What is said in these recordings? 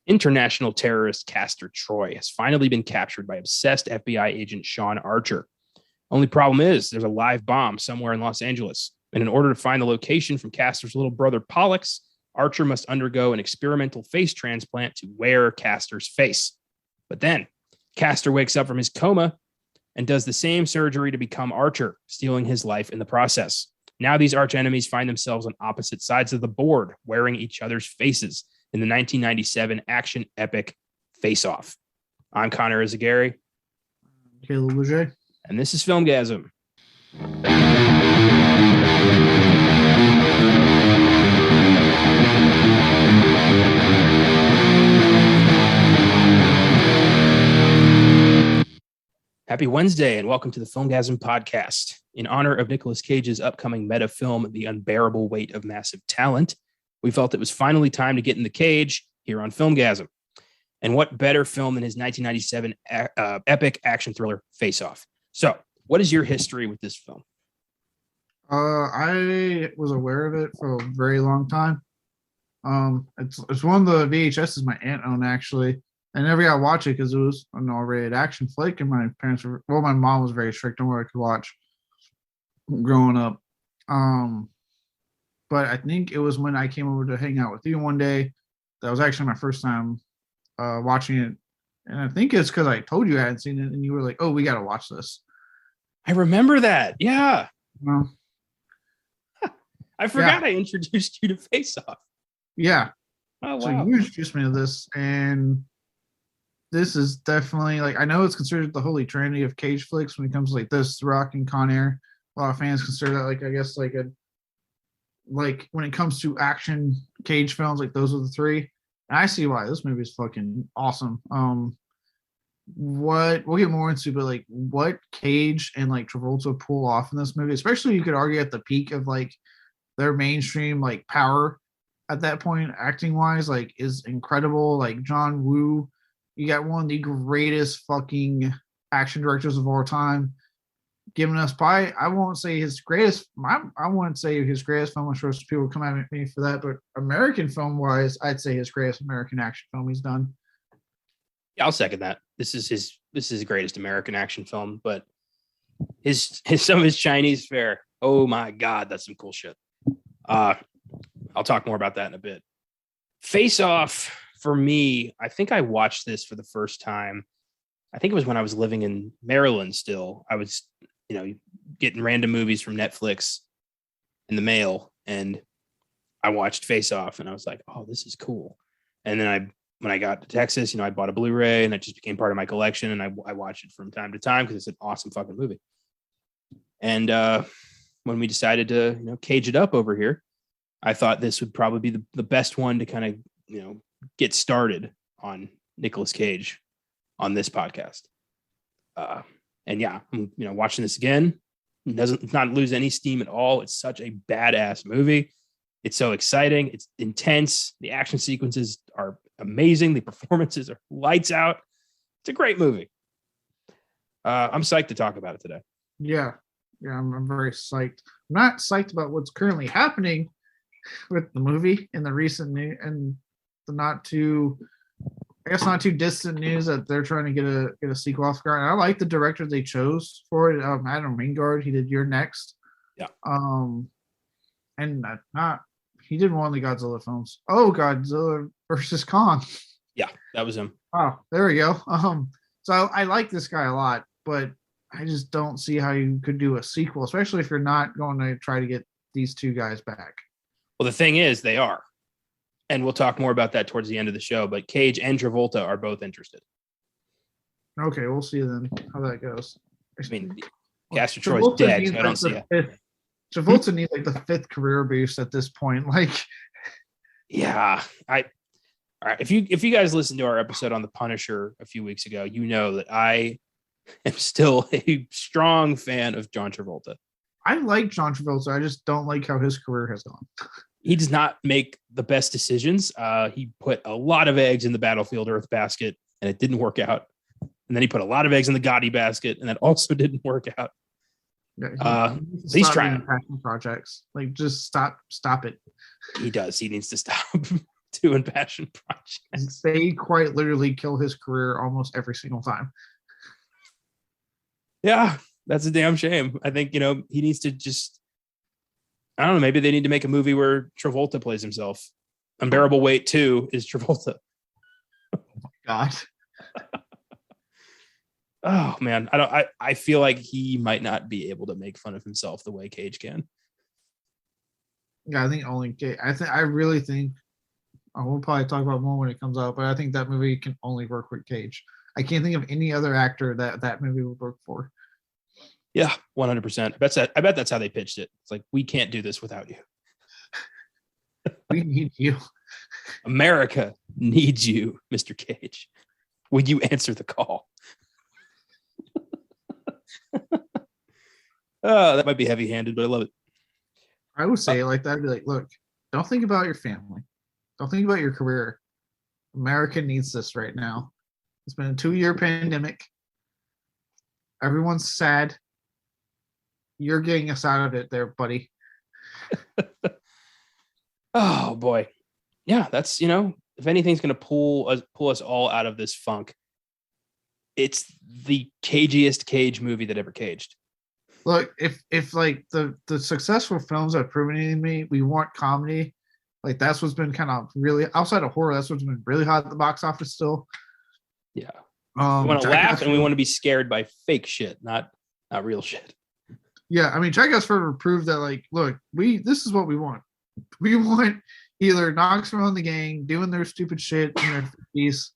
International terrorist Castor Troy has finally been captured by obsessed FBI agent Sean Archer. Only problem is there's a live bomb somewhere in Los Angeles. And in order to find the location from Castor's little brother Pollux, Archer must undergo an experimental face transplant to wear Castor's face. But then Castor wakes up from his coma and does the same surgery to become Archer, stealing his life in the process. Now these arch enemies find themselves on opposite sides of the board, wearing each other's faces in the 1997 action epic Face Off. I'm Connor Eyzaguirre. Caleb Leger. And this is Filmgazm. Happy Wednesday and welcome to the Filmgazm podcast. In honor of Nicolas Cage's upcoming meta film, The Unbearable Weight of Massive Talent, we felt it was finally time to get in the cage here on Filmgazm. And what better film than his 1997 epic action thriller, Face Off? So, what is your history with this film? I was aware of it for a very long time. It's one of the VHSs my aunt owned, actually. I never got to watch it because it was an R-rated action flick, and my mom was very strict on what I could watch growing up. But I think it was when I came over to hang out with you one day. That was actually my first time watching it. And I think it's because I told you I hadn't seen it, and you were like, oh, we got to watch this. I remember that. Yeah. Well, I forgot I introduced you to Face Off. Yeah. Oh, wow. So you introduced me to this, and this is definitely, like, I know it's considered the holy trinity of Cage flicks when it comes to, like, this, The Rock, and Con Air. A lot of fans consider that, like, I guess, like when it comes to action Cage films, like, those are the three. And I see why this movie is fucking awesome. What we'll get more into, but like what Cage and like Travolta pull off in this movie, especially you could argue at the peak of like their mainstream like power at that point, acting wise, like is incredible. Like John Woo, you got one of the greatest fucking action directors of all time, giving us by I won't say his greatest. I wouldn't say his greatest film. I'm sure people come at me for that, but American film wise, I'd say his greatest American action film he's done. Yeah, I'll second that. This is his greatest American action film, but his some of his Chinese fare. Oh my God, that's some cool shit. I'll talk more about that in a bit. Face Off, for me, I think I watched this for the first time. I think it was when I was living in Maryland still. I was, getting random movies from Netflix in the mail, and I watched Face Off, and I was like, oh, this is cool. And then when I got to Texas, I bought a Blu-ray, and it just became part of my collection, and I watch it from time to time because it's an awesome fucking movie. And when we decided to, cage it up over here, I thought this would probably be the best one to kind of, get started on Nicolas Cage on this podcast. And yeah, I'm, watching this again. It doesn't not lose any steam at all. It's such a badass movie. It's so exciting. It's intense. The action sequences are amazing. The performances are lights out. It's a great movie. I'm psyched to talk about it today. Yeah, I'm very psyched. I'm not psyched about what's currently happening with the movie in the recent news and the not too distant news that they're trying to get a sequel off guard. I like the director they chose for it. Adam Wingard. He did You're Next. Yeah. And he did one of the Godzilla films. Oh, Godzilla versus Kong. Yeah, that was him. Oh, there we go. So I like this guy a lot, but I just don't see how you could do a sequel, especially if you're not going to try to get these two guys back. Well, the thing is, they are. And we'll talk more about that towards the end of the show, but Cage and Travolta are both interested. Okay, we'll see then how that goes. I mean, Castor Troy's dead, so I don't see it. Travolta needs like the fifth career boost at this point. Like, yeah, all right. If you guys listened to our episode on The Punisher a few weeks ago, you know that I am still a strong fan of John Travolta. I like John Travolta. I just don't like how his career has gone. He does not make the best decisions. He put a lot of eggs in the Battlefield Earth basket, and it didn't work out. And then he put a lot of eggs in the Gotti basket, and that also didn't work out. Yeah, he's trying passion projects. Like, just stop it. He does. He needs to stop. two impassioned projects. They quite literally kill his career almost every single time. Yeah, that's a damn shame. I think, he needs to just, I don't know, maybe they need to make a movie where Travolta plays himself. Unbearable Weight 2 is Travolta. God. Oh man, I feel like he might not be able to make fun of himself the way Cage can. Yeah, I think only Cage. I really think we'll probably talk about more when it comes out, but I think that movie can only work with Cage. I can't think of any other actor that movie would work for. Yeah, 100%. I bet that's how they pitched it. It's like, we can't do this without you. We need you. America needs you, Mr. Cage. Would you answer the call? Oh, that might be heavy-handed, but I love it. I would say it like that. I'd be like, look, don't think about your family. Don't think about your career. America needs this right now. It's been a 2-year pandemic. Everyone's sad. You're getting us out of it there, buddy. Oh boy. Yeah, that's, if anything's going to pull us all out of this funk, it's the cagiest Cage movie that ever caged. Look, if like the successful films have proven to me, we want comedy. Like that's what's been kind of really outside of horror. That's what's been really hot at the box office still. Yeah, we want to laugh and we want to be scared by fake shit, not real shit. Yeah, I mean, Jackass Forever proved that. Like, look, this is what we want. We want either Knoxville and the gang doing their stupid shit in their 50s,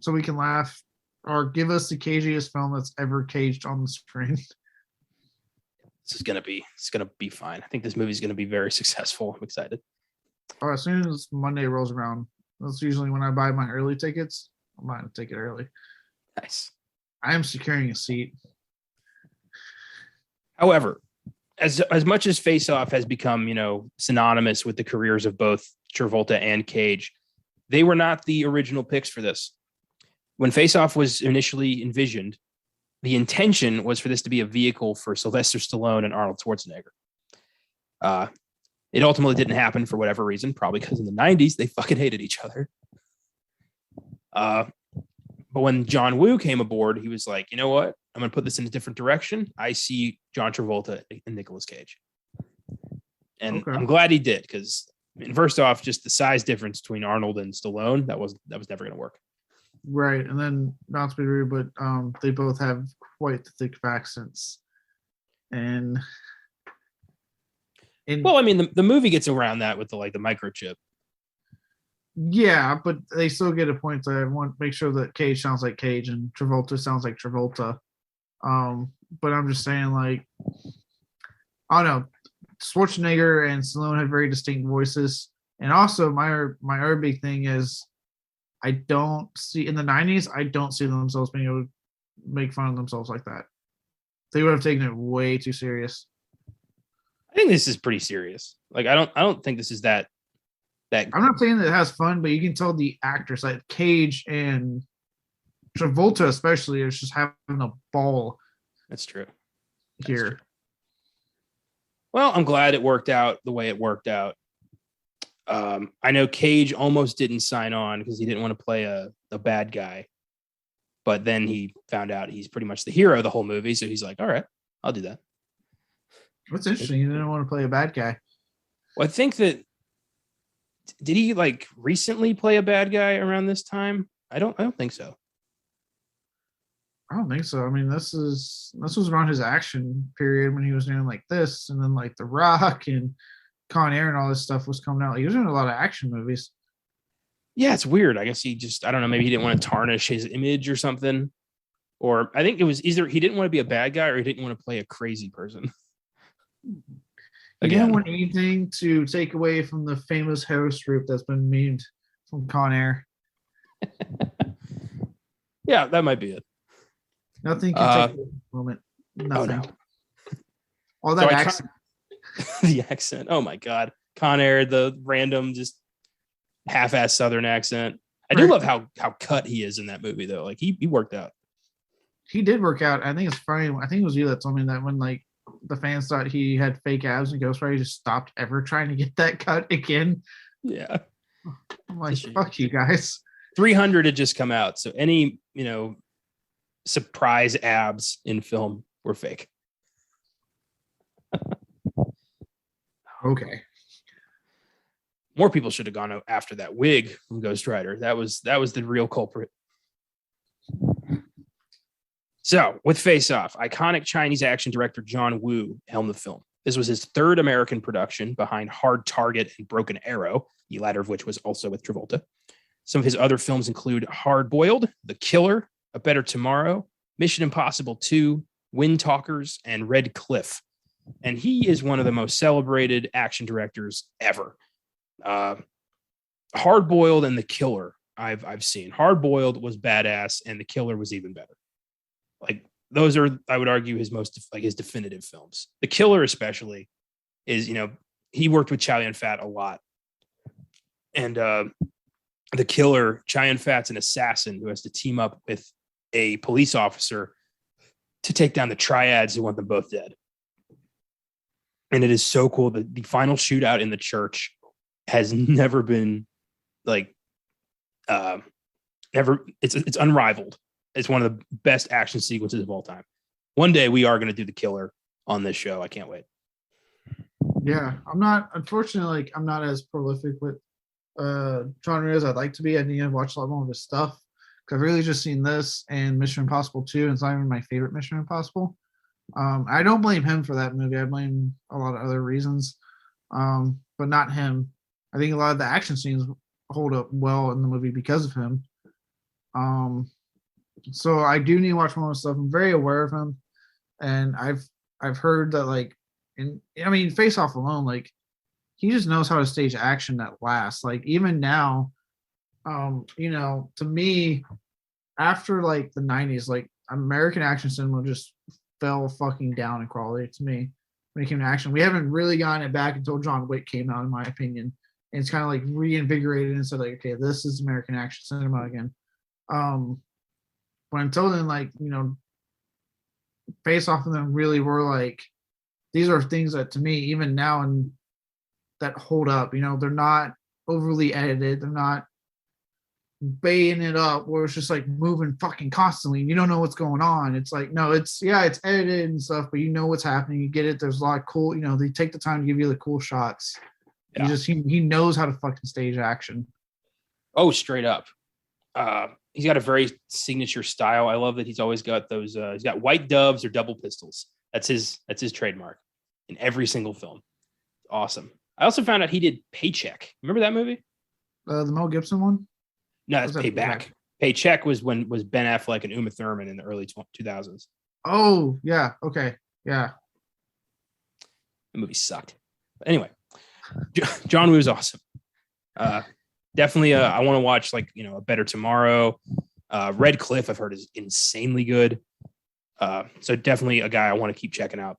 so we can laugh, or give us the cagiest film that's ever caged on the screen. It's gonna be fine. I think this movie's gonna be very successful. I'm excited. As soon as Monday rolls around, that's usually when I buy my early tickets. I'm buying a ticket early. Nice. I am securing a seat. However, as much as Face Off has become, synonymous with the careers of both Travolta and Cage, they were not the original picks for this. When Face Off was initially envisioned, the intention was for this to be a vehicle for Sylvester Stallone and Arnold Schwarzenegger. It ultimately didn't happen for whatever reason, probably because in the 90s, they fucking hated each other. But when John Woo came aboard, he was like, you know what? I'm going to put this in a different direction. I see John Travolta and Nicolas Cage. And okay. I'm glad he did, because first off, just the size difference between Arnold and Stallone, that was never going to work. Right. And then, not to be rude, but they both have quite the thick accents. And well, I mean, the movie gets around that with the microchip. Yeah, but they still get a point that I want to make sure that Cage sounds like Cage and Travolta sounds like Travolta. But I'm just saying, like, I don't know. Schwarzenegger and Stallone had very distinct voices. And also, my other big thing is I don't see, in the 90s, I don't see themselves being able to make fun of themselves like that. They would have taken it way too serious. I think this is pretty serious. Like, I don't think this is that. I'm not saying that it has fun, but you can tell the actors, like Cage and Travolta especially, is just having a ball. That's true. Here. That's true. Well, I'm glad it worked out the way it worked out. I know Cage almost didn't sign on because he didn't want to play a bad guy. But then he found out he's pretty much the hero of the whole movie. So he's like, all right, I'll do that. What's interesting, he didn't want to play a bad guy. Well, I think that, did he recently play a bad guy around this time? I don't think so. I don't think so. I mean, this was around his action period when he was doing like this, and then like The Rock and Con Air and all this stuff was coming out. He was doing a lot of action movies. Yeah, it's weird. I guess he just, I don't know, maybe he didn't want to tarnish his image or something. Or I think it was either he didn't want to be a bad guy or he didn't want to play a crazy person. He didn't want anything to take away from the famous host group that's been memed from Con Air. Yeah, that might be it. Nothing can take away from the moment. Nothing. Oh, no. All that accent. The accent. Oh my God. Con Air, the random, just half-ass Southern accent. I do love how cut he is in that movie, though. Like he worked out. He did work out. I think it's funny. I think it was you that told me that when the fans thought he had fake abs and Ghost Rider, he just stopped ever trying to get that cut again. Yeah. I'm like, fuck you guys. 300 had just come out, so any surprise abs in film were fake. Okay. More people should have gone after that wig from Ghost Rider. That was the real culprit. So, with Face Off, iconic Chinese action director John Woo helmed the film. This was his third American production behind Hard Target and Broken Arrow, the latter of which was also with Travolta. Some of his other films include Hard Boiled, The Killer, A Better Tomorrow, Mission Impossible 2, Wind Talkers, and Red Cliff. And he is one of the most celebrated action directors ever. Hard Boiled and The Killer I've seen. Hard Boiled was badass, and The Killer was even better. Like, those are, I would argue, his most, like, his definitive films. The Killer especially is, he worked with Chow Yun-fat a lot. And The Killer, Chow Yun-fat's an assassin who has to team up with a police officer to take down the triads who want them both dead. And it is so cool. The final shootout in the church has never been it's unrivaled. It's one of the best action sequences of all time. One day we are going to do The Killer on this show. I can't wait. Yeah, unfortunately, I'm not as prolific with genre as I'd like to be. I need to watch a lot more of his stuff because I've really just seen this and Mission Impossible 2, and it's not even my favorite Mission Impossible. I don't blame him for that movie. I blame a lot of other reasons, but not him. I think a lot of the action scenes hold up well in the movie because of him. So I do need to watch more of his stuff. I'm very aware of him, and I've heard that Face Off alone, he just knows how to stage action that lasts. Like, even now, to me, after the 90s, American action cinema just fell fucking down in quality to me when it came to action. We haven't really gotten it back until John Wick came out, in my opinion. And it's kind of reinvigorated and said, okay, this is American action cinema again. But until then, Face Off and them really were these are things that, to me, even now, and that hold up. They're not overly edited. They're not baying it up where it's just moving fucking constantly and you don't know what's going on. It's it's edited and stuff, but you know what's happening. You get it. There's a lot of cool, they take the time to give you the cool shots. Yeah. He knows how to fucking stage action. Oh, straight up. He's got a very signature style. I love that he's always got those. He's got white doves or double pistols. That's his trademark in every single film. Awesome. I also found out he did Paycheck. Remember that movie? The Mel Gibson one? No, that's Payback. Paycheck was Ben Affleck and Uma Thurman in the early 2000s. Oh, yeah. Okay. Yeah. The movie sucked. But anyway, John Woo is awesome. Definitely, I want to watch A Better Tomorrow. Red Cliff, I've heard, is insanely good. So definitely a guy I want to keep checking out.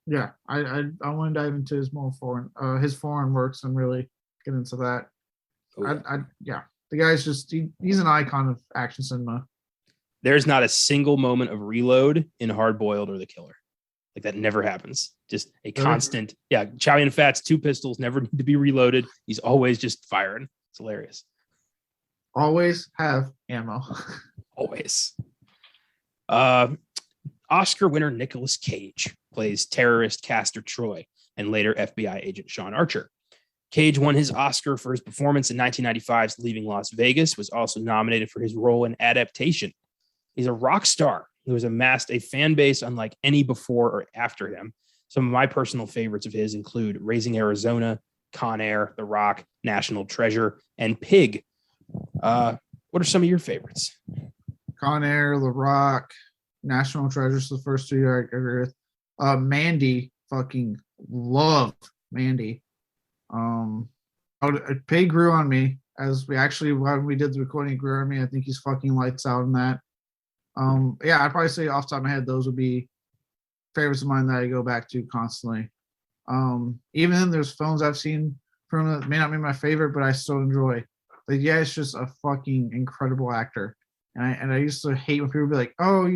Yeah, I want to dive into his more foreign works and really get into that. The guy's just he's an icon of action cinema. There's not a single moment of reload in Hard Boiled or The Killer. That never happens. Just a constant. Yeah, Chow Yun-fat's two pistols never need to be reloaded. He's always just firing. It's hilarious. Always have ammo. Always. Oscar winner Nicolas Cage plays terrorist Castor Troy and later FBI agent Sean Archer. Cage won his Oscar for his performance in 1995's Leaving Las Vegas, was also nominated for his role in Adaptation. He's a rock star who has amassed a fan base unlike any before or after him. Some of my personal favorites of his include Raising Arizona, Con Air, The Rock, National Treasure, and Pig. What are some of your favorites? Con Air, The Rock, National Treasure, so the first two I agree with. Mandy, fucking love Mandy. Pig grew on me when we did the recording, it grew on me. I think he's fucking lights out in that. I'd probably say off the top of my head, those would be favorites of mine that I go back to constantly. Even then, there's films I've seen from him that may not be my favorite, but I still enjoy. It's just a fucking incredible actor. And I used to hate when people be like, oh,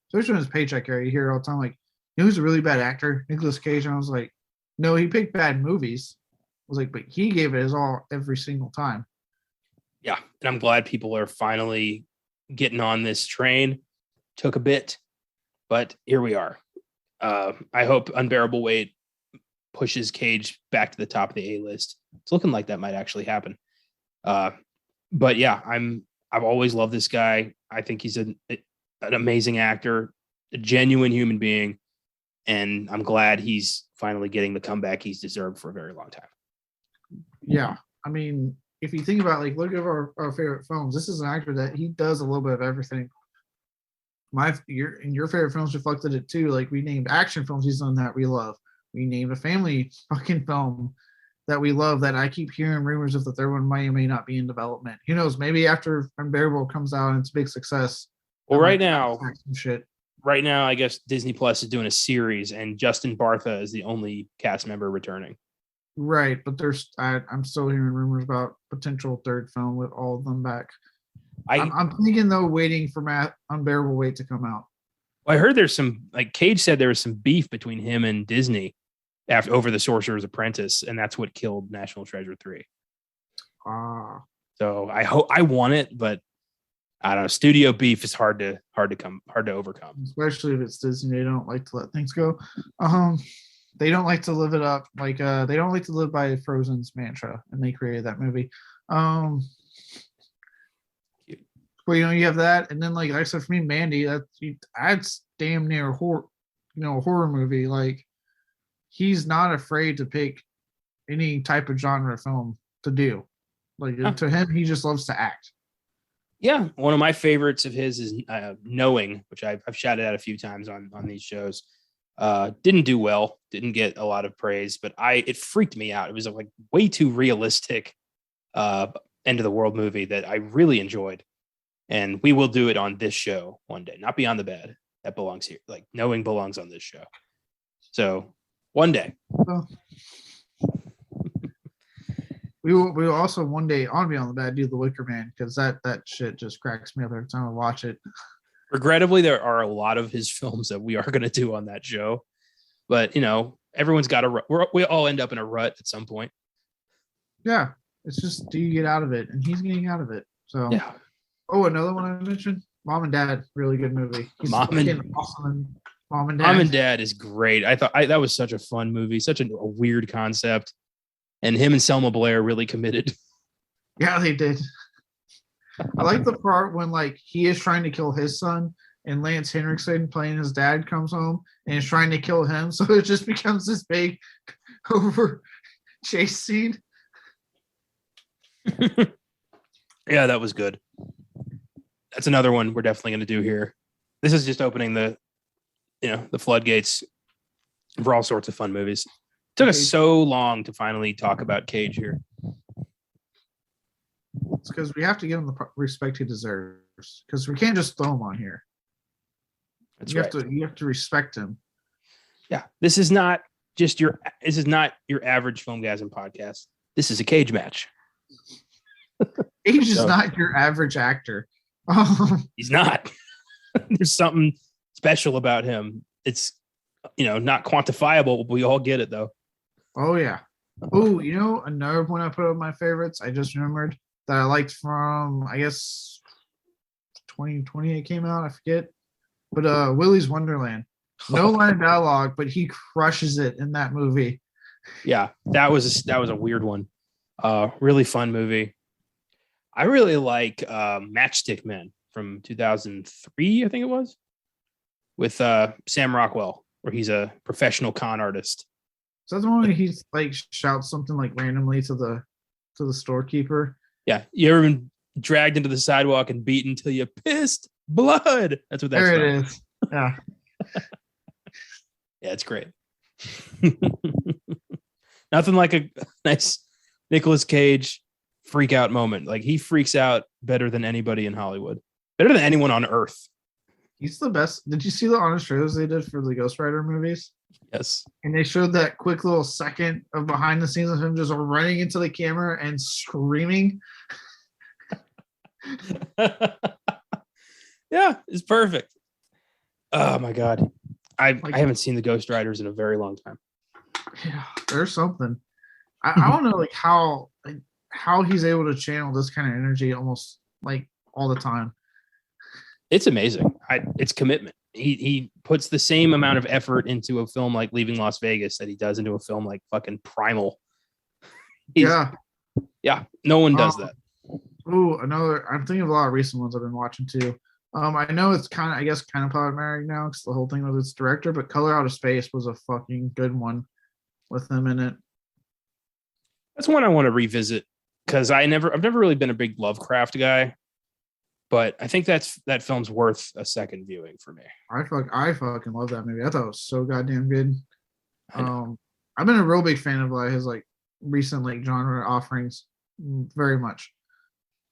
especially in his Paycheck era, you hear it all the time, who's a really bad actor? Nicolas Cage. And I was like, no, he picked bad movies. was like, but he gave it his all every single time. Yeah, and I'm glad people are finally getting on this train. Took a bit, but here we are. I hope Unbearable Weight pushes Cage back to the top of the A list. It's looking like that might actually happen. But yeah, I've always loved this guy. I think he's an amazing actor, a genuine human being, and I'm glad he's finally getting the comeback he's deserved for a very long time. Yeah, I mean, if you think about like look at our favorite films, this is an actor that he does a little bit of everything. Your favorite films reflected it too. Like we named action films he's done that we love. We named a family fucking film that we love that I keep hearing rumors of the third one may or may not be in development. Who knows? Maybe after Unbearable comes out and it's a big success. Well, right now, I guess Disney Plus is doing a series, and Justin Bartha is the only cast member returning. Right, but I'm still hearing rumors about potential third film with all of them back. I'm thinking though, waiting for Unbearable Weight to come out. Well, I heard there's some, like Cage said, there was some beef between him and Disney over The Sorcerer's Apprentice, and that's what killed National Treasure 3. So I want it, but I don't know. Studio beef is hard to overcome, especially if it's Disney. They don't like to let things go. They don't like to live it up. Like they don't like to live by Frozen's mantra, and they created that movie. Well, you have that, and then like I said, for me, Mandy, that's damn near horror movie. Like he's not afraid to pick any type of genre film to do. Like to him, he just loves to act. Yeah, one of my favorites of his is Knowing, which I've shouted out a few times on these shows. Didn't do well, didn't get a lot of praise, but it freaked me out. It was like way too realistic end of the world movie that I really enjoyed. And we will do it on this show one day, not Beyond the Bed. That belongs here. Like Knowing belongs on this show. So one day. Well, we will also one day on Beyond the Bed do The Wicker Man, because that shit just cracks me up every time I watch it. Regrettably, there are a lot of his films that we are going to do on that show, but everyone's got we all end up in a rut at some point. Yeah, it's just, do you get out of it? And he's getting out of it. So yeah. Oh, another one I mentioned, Mom and Dad, really good movie. Mom and Dad is great. I thought that was such a fun movie, such a weird concept, and him and Selma Blair really committed. Yeah, they did. I like the part when like he is trying to kill his son, and Lance Henriksen playing his dad comes home and is trying to kill him, so it just becomes this big over chase scene. Yeah, that was good. That's another one we're definitely going to do here. This is just opening the floodgates for all sorts of fun movies. It took us so long to finally talk about Cage here. It's because we have to give him the respect he deserves, because we can't just throw him on here. You have to respect him. Yeah, this is not your average Filmgazm podcast. This is a cage match. Cage is not your average actor. He's not. There's something special about him. It's not quantifiable, but we all get it though. Oh yeah. Oh, another one I put on my favorites, I just remembered, that I liked from, I guess 2020 it came out, I forget. But Willy's Wonderland. No line of dialogue, but he crushes it in that movie. Yeah, that was a weird one. Really fun movie. I really like Matchstick Men from 2003, I think it was, with Sam Rockwell, where he's a professional con artist. Is that the one where he like shouts something like randomly to the storekeeper? Yeah, you ever been dragged into the sidewalk and beaten until you pissed blood? That's what that's there from. It is. Yeah. Yeah, it's great. Nothing like a nice Nicolas Cage freak out moment. Like he freaks out better than anybody in Hollywood, better than anyone on earth. He's the best. Did you see the honest trailers they did for the Ghost Rider movies? Yes. And they showed that quick little second of behind the scenes of him just running into the camera and screaming. Yeah, it's perfect. Oh my God. I haven't seen the Ghost Riders in a very long time. Yeah, there's something. I don't know how he's able to channel this kind of energy almost like all the time. It's amazing. It's commitment. He puts the same amount of effort into a film like Leaving Las Vegas that he does into a film like fucking Primal. Yeah. Yeah. No one does that. Oh, another. I'm thinking of a lot of recent ones I've been watching too. I know it's kind of problematic now because the whole thing with its director, but Color Out of Space was a fucking good one with him in it. That's one I want to revisit because I've never really been a big Lovecraft guy, but I think that film's worth a second viewing for me. I fucking love that movie. I thought it was so goddamn good. I've been a real big fan of his like recent like genre offerings, very much.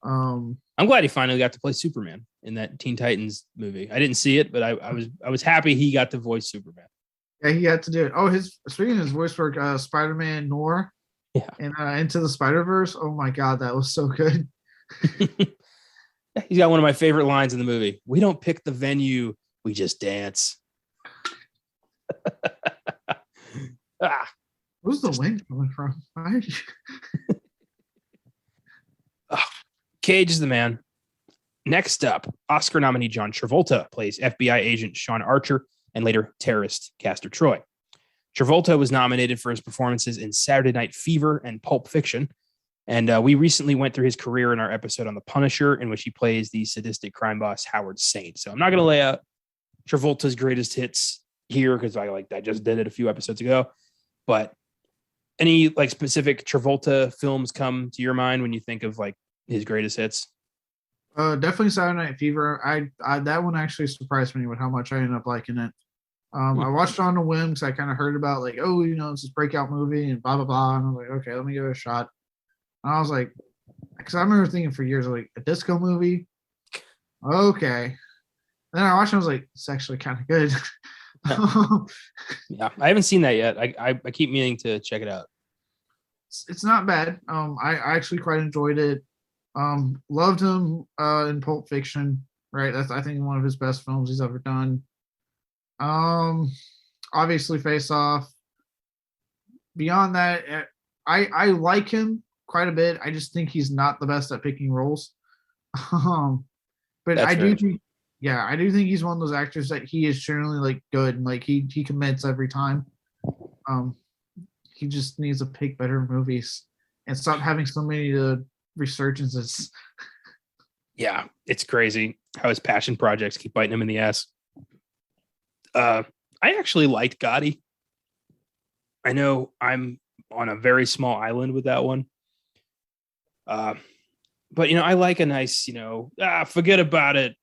I'm glad he finally got to play Superman in that Teen Titans movie. I didn't see it, but I was happy he got to voice Superman. Yeah, he had to do it. Oh, speaking of his voice work, Spider-Man Noir, yeah, and Into the Spider-Verse. Oh my god, that was so good. He's got one of my favorite lines in the movie. We don't pick the venue, we just dance. Where's the wind coming from? Cage is the man. Next up, Oscar nominee John Travolta plays FBI agent Sean Archer and later terrorist Castor Troy. Travolta was nominated for his performances in Saturday Night Fever and Pulp Fiction. And we recently went through his career in our episode on The Punisher, in which he plays the sadistic crime boss Howard Saint. So I'm not going to lay out Travolta's greatest hits here because I just did it a few episodes ago. But any like specific Travolta films come to your mind when you think of like his greatest hits? Definitely Saturday Night Fever. I that one actually surprised me with how much I ended up liking it. I watched it on a whim because I kind of heard about like, oh, it's this breakout movie and blah blah blah, and I was like, okay, let me give it a shot. And I was like, because I remember thinking for years like a disco movie, okay. And then I watched it, I was like, it's actually kind of good. Yeah, I haven't seen that yet. I keep meaning to check it out. It's not bad. I actually quite enjoyed it. Loved him in Pulp Fiction. Right, that's I think one of his best films he's ever done. Obviously Face Off. Beyond that, I like him quite a bit. I just think he's not the best at picking roles. But That's I do think, yeah, I do think he's one of those actors that he is generally like good and like he commits every time. He just needs to pick better movies and stop having so many resurgences. Yeah, it's crazy how his passion projects keep biting him in the ass. I actually liked Gotti. I know I'm on a very small island with that one. But I like a nice, forget about it,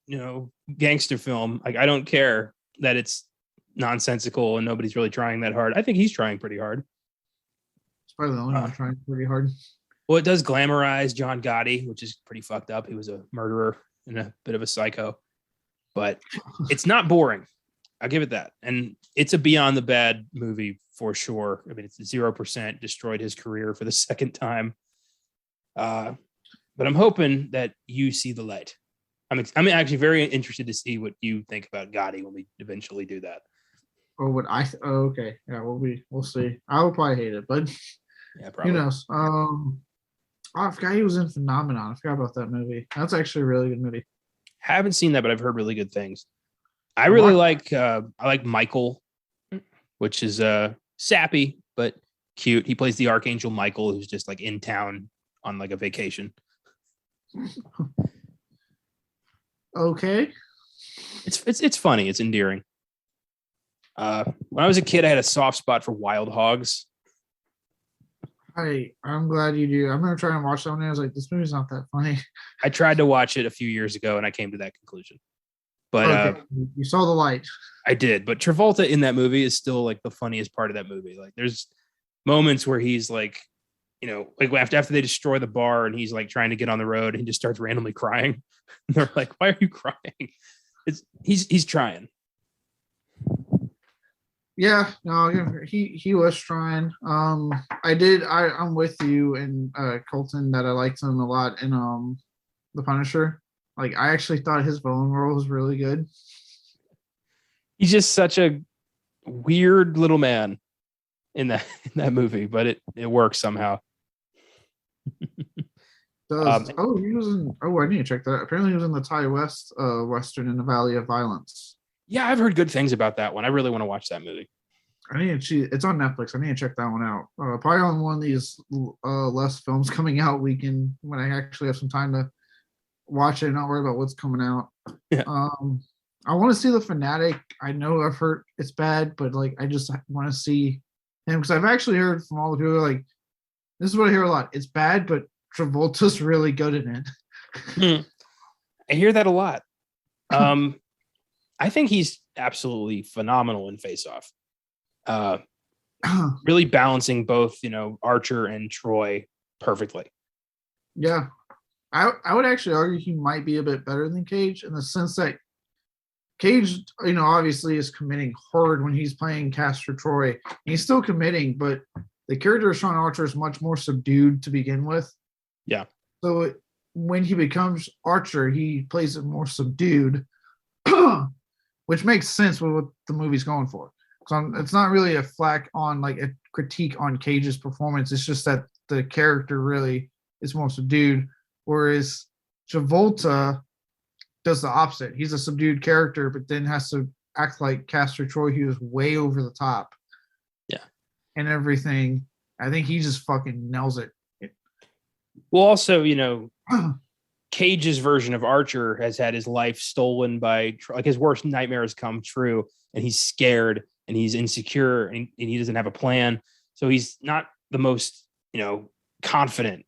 gangster film. Like I don't care that it's nonsensical and nobody's really trying that hard. I think he's trying pretty hard. It's probably the only one trying pretty hard. Well, it does glamorize John Gotti, which is pretty fucked up. He was a murderer and a bit of a psycho, but it's not boring. I'll give it that. And it's a beyond the bad movie for sure. I mean, it's 0%, destroyed his career for the second time. But I'm hoping that you see the light. I'm actually very interested to see what you think about Gotti when we eventually do that. Or what I? Okay, yeah, we'll see. I will probably hate it, but yeah, probably. Who knows? I forgot he was in Phenomenon. I forgot about that movie. That's actually a really good movie. Haven't seen that, but I've heard really good things. I really like Michael, which is sappy but cute. He plays the Archangel Michael, who's just like in town on like a vacation. Okay. It's funny. It's endearing. When I was a kid, I had a soft spot for Wild Hogs. I'm glad you do. I remember trying to watch that one and I was like, this movie's not that funny. I tried to watch it a few years ago and I came to that conclusion. But okay. You saw the light. I did. But Travolta in that movie is still like the funniest part of that movie. Like there's moments where he's like, like after they destroy the bar and he's like trying to get on the road and he just starts randomly crying. And they're like, why are you crying? He's trying. Yeah, no, he was trying. I'm with you and Colton that I liked him a lot in The Punisher. Like I actually thought his villain role was really good. He's just such a weird little man. in that movie, but it works somehow. He was in. Oh, I need to check that. Apparently, he was in the Thai West Western in the Valley of Violence. Yeah, I've heard good things about that one. I really want to watch that movie. I need to. It's on Netflix. I need to check that one out. Probably on one of these less films coming out weekend when I actually have some time to watch it and not worry about what's coming out. Yeah. I want to see The Fanatic. I know I've heard it's bad, but like I just want to see him because I've actually heard from all the people like this is what I hear a lot. It's bad, but Travolta's really good in it. I hear that a lot. I think he's absolutely phenomenal in Face Off. Really balancing both, Archer and Troy perfectly. Yeah. I would actually argue he might be a bit better than Cage in the sense that Cage, obviously is committing hard when he's playing Castor Troy. He's still committing, but the character of Sean Archer is much more subdued to begin with. Yeah. So when he becomes Archer, he plays it more subdued, which makes sense with what the movie's going for. So it's not really a flack on like a critique on Cage's performance. It's just that the character really is more subdued, whereas Travolta does the opposite. He's a subdued character, but then has to act like Castor Troy. He was way over the top. Yeah. And everything. I think he just fucking nails it. Well, also, Cage's version of Archer has had his life stolen by, like, his worst nightmares come true, and he's scared and he's insecure and he doesn't have a plan. So he's not the most, confident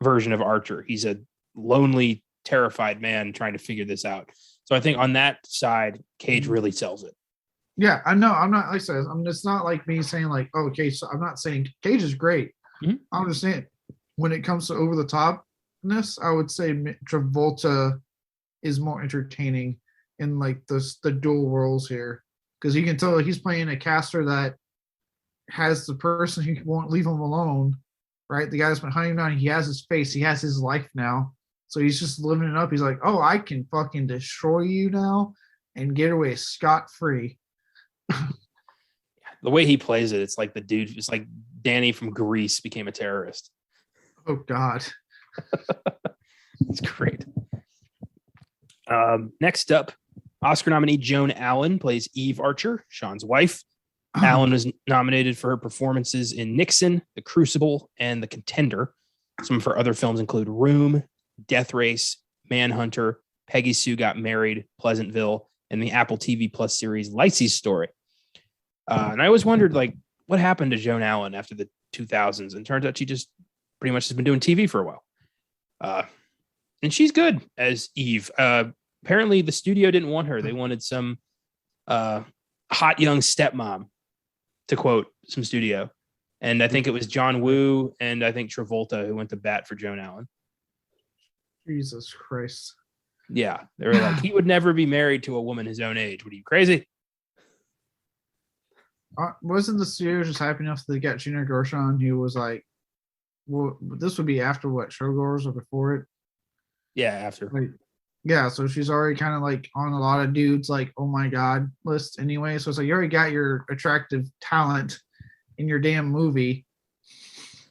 version of Archer. He's a lonely, terrified man trying to figure this out. So I think on that side, Cage really sells it. Yeah, I know. I'm not, like I said, it's not like me saying like, oh, Cage. So I'm not saying Cage is great. Mm-hmm. I'm just saying when it comes to over the topness, I would say Travolta is more entertaining in like the dual roles here because you can tell he's playing a caster that has the person who won't leave him alone, right? The guy that's been hunting him down, he has his face, he has his life now. So he's just living it up. He's like, oh, I can fucking destroy you now and get away scot-free. The way he plays it, it's like it's like Danny from Grease became a terrorist. Oh, God. It's great. Next up, Oscar nominee Joan Allen plays Eve Archer, Sean's wife. Allen was nominated for her performances in Nixon, The Crucible, and The Contender. Some of her other films include Room, Death Race, Manhunter, Peggy Sue Got Married, Pleasantville, and the Apple TV Plus series Lightsey's Story. And I always wondered, like, what happened to Joan Allen after the 2000s? And turns out she just pretty much has been doing TV for a while. And she's good as Eve. Apparently, the studio didn't want her. They wanted some hot young stepmom, to quote some studio. And I think it was John Woo and I think Travolta who went to bat for Joan Allen. Jesus Christ. Yeah. They were like, he would never be married to a woman his own age. What are you, crazy? Wasn't the studio just happy enough to get Gina Gershon, who was like, well, this would be after what, Showgirls or before it? Yeah, after. Like, yeah, so she's already kind of like on a lot of dudes like, oh my God list anyway. So it's like you already got your attractive talent in your damn movie.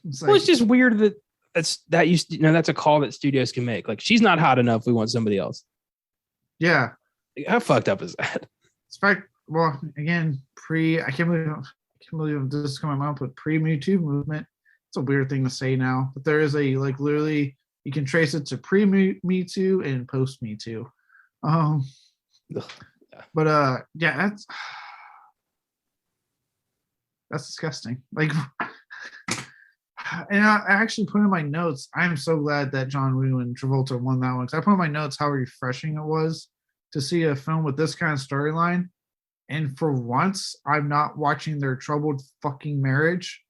It's just weird that that's a call that studios can make. Like, she's not hot enough. We want somebody else. Yeah. Like, how fucked up is that? It's fact. Well, again, I can't believe this is coming out, but pre-Me Too movement. It's a weird thing to say now, but there is a like literally you can trace it to pre-Me Too and post-Me Too. But yeah, that's disgusting. Like, and I actually put in my notes. I'm so glad that John Woo and Travolta won that one because I put in my notes how refreshing it was to see a film with this kind of storyline. And for once, I'm not watching their troubled fucking marriage.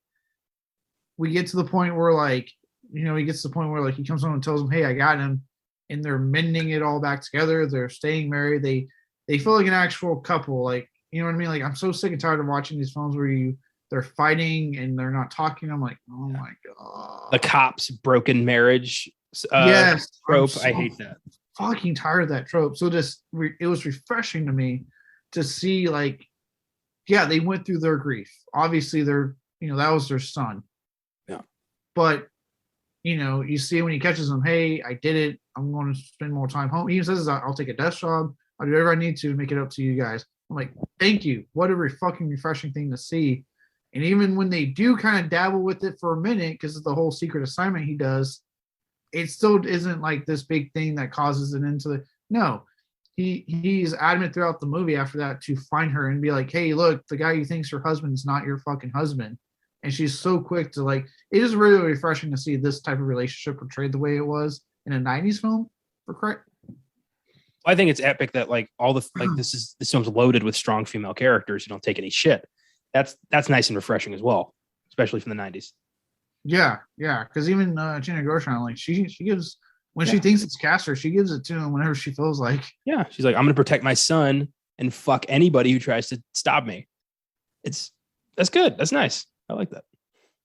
We get to the point where, like, he gets to the point where, like, he comes home and tells them, hey, I got him. And they're mending it all back together. They're staying married. They feel like an actual couple. Like, you know what I mean? Like, I'm so sick and tired of watching these films where they're fighting and they're not talking. I'm like, oh my God. The cops broken marriage yes, trope. I hate that. Fucking tired of that trope. So it was refreshing to me to see, like, yeah, they went through their grief. Obviously, they're that was their son. Yeah. But you see when he catches him, hey, I did it. I'm going to spend more time home. He says, I'll take a desk job. I'll do whatever I need to make it up to you guys. I'm like, thank you. What a fucking refreshing thing to see. And even when they do kind of dabble with it for a minute, because of the whole secret assignment he does, it still isn't like this big thing that causes it into the no. He's adamant throughout the movie after that to find her and be like, hey, look, the guy you think's your husband is not your fucking husband. And she's so quick to like, it is really refreshing to see this type of relationship portrayed the way it was in a 90s film. I think it's epic that like all the like this film's loaded with strong female characters who don't take any shit. That's nice and refreshing as well, especially from the 90s. Yeah, because even Gina Gershon, like she gives when she thinks it's Castor, she gives it to him whenever she feels like. Yeah, she's like, I'm gonna protect my son and fuck anybody who tries to stop me. That's good. That's nice. I like that.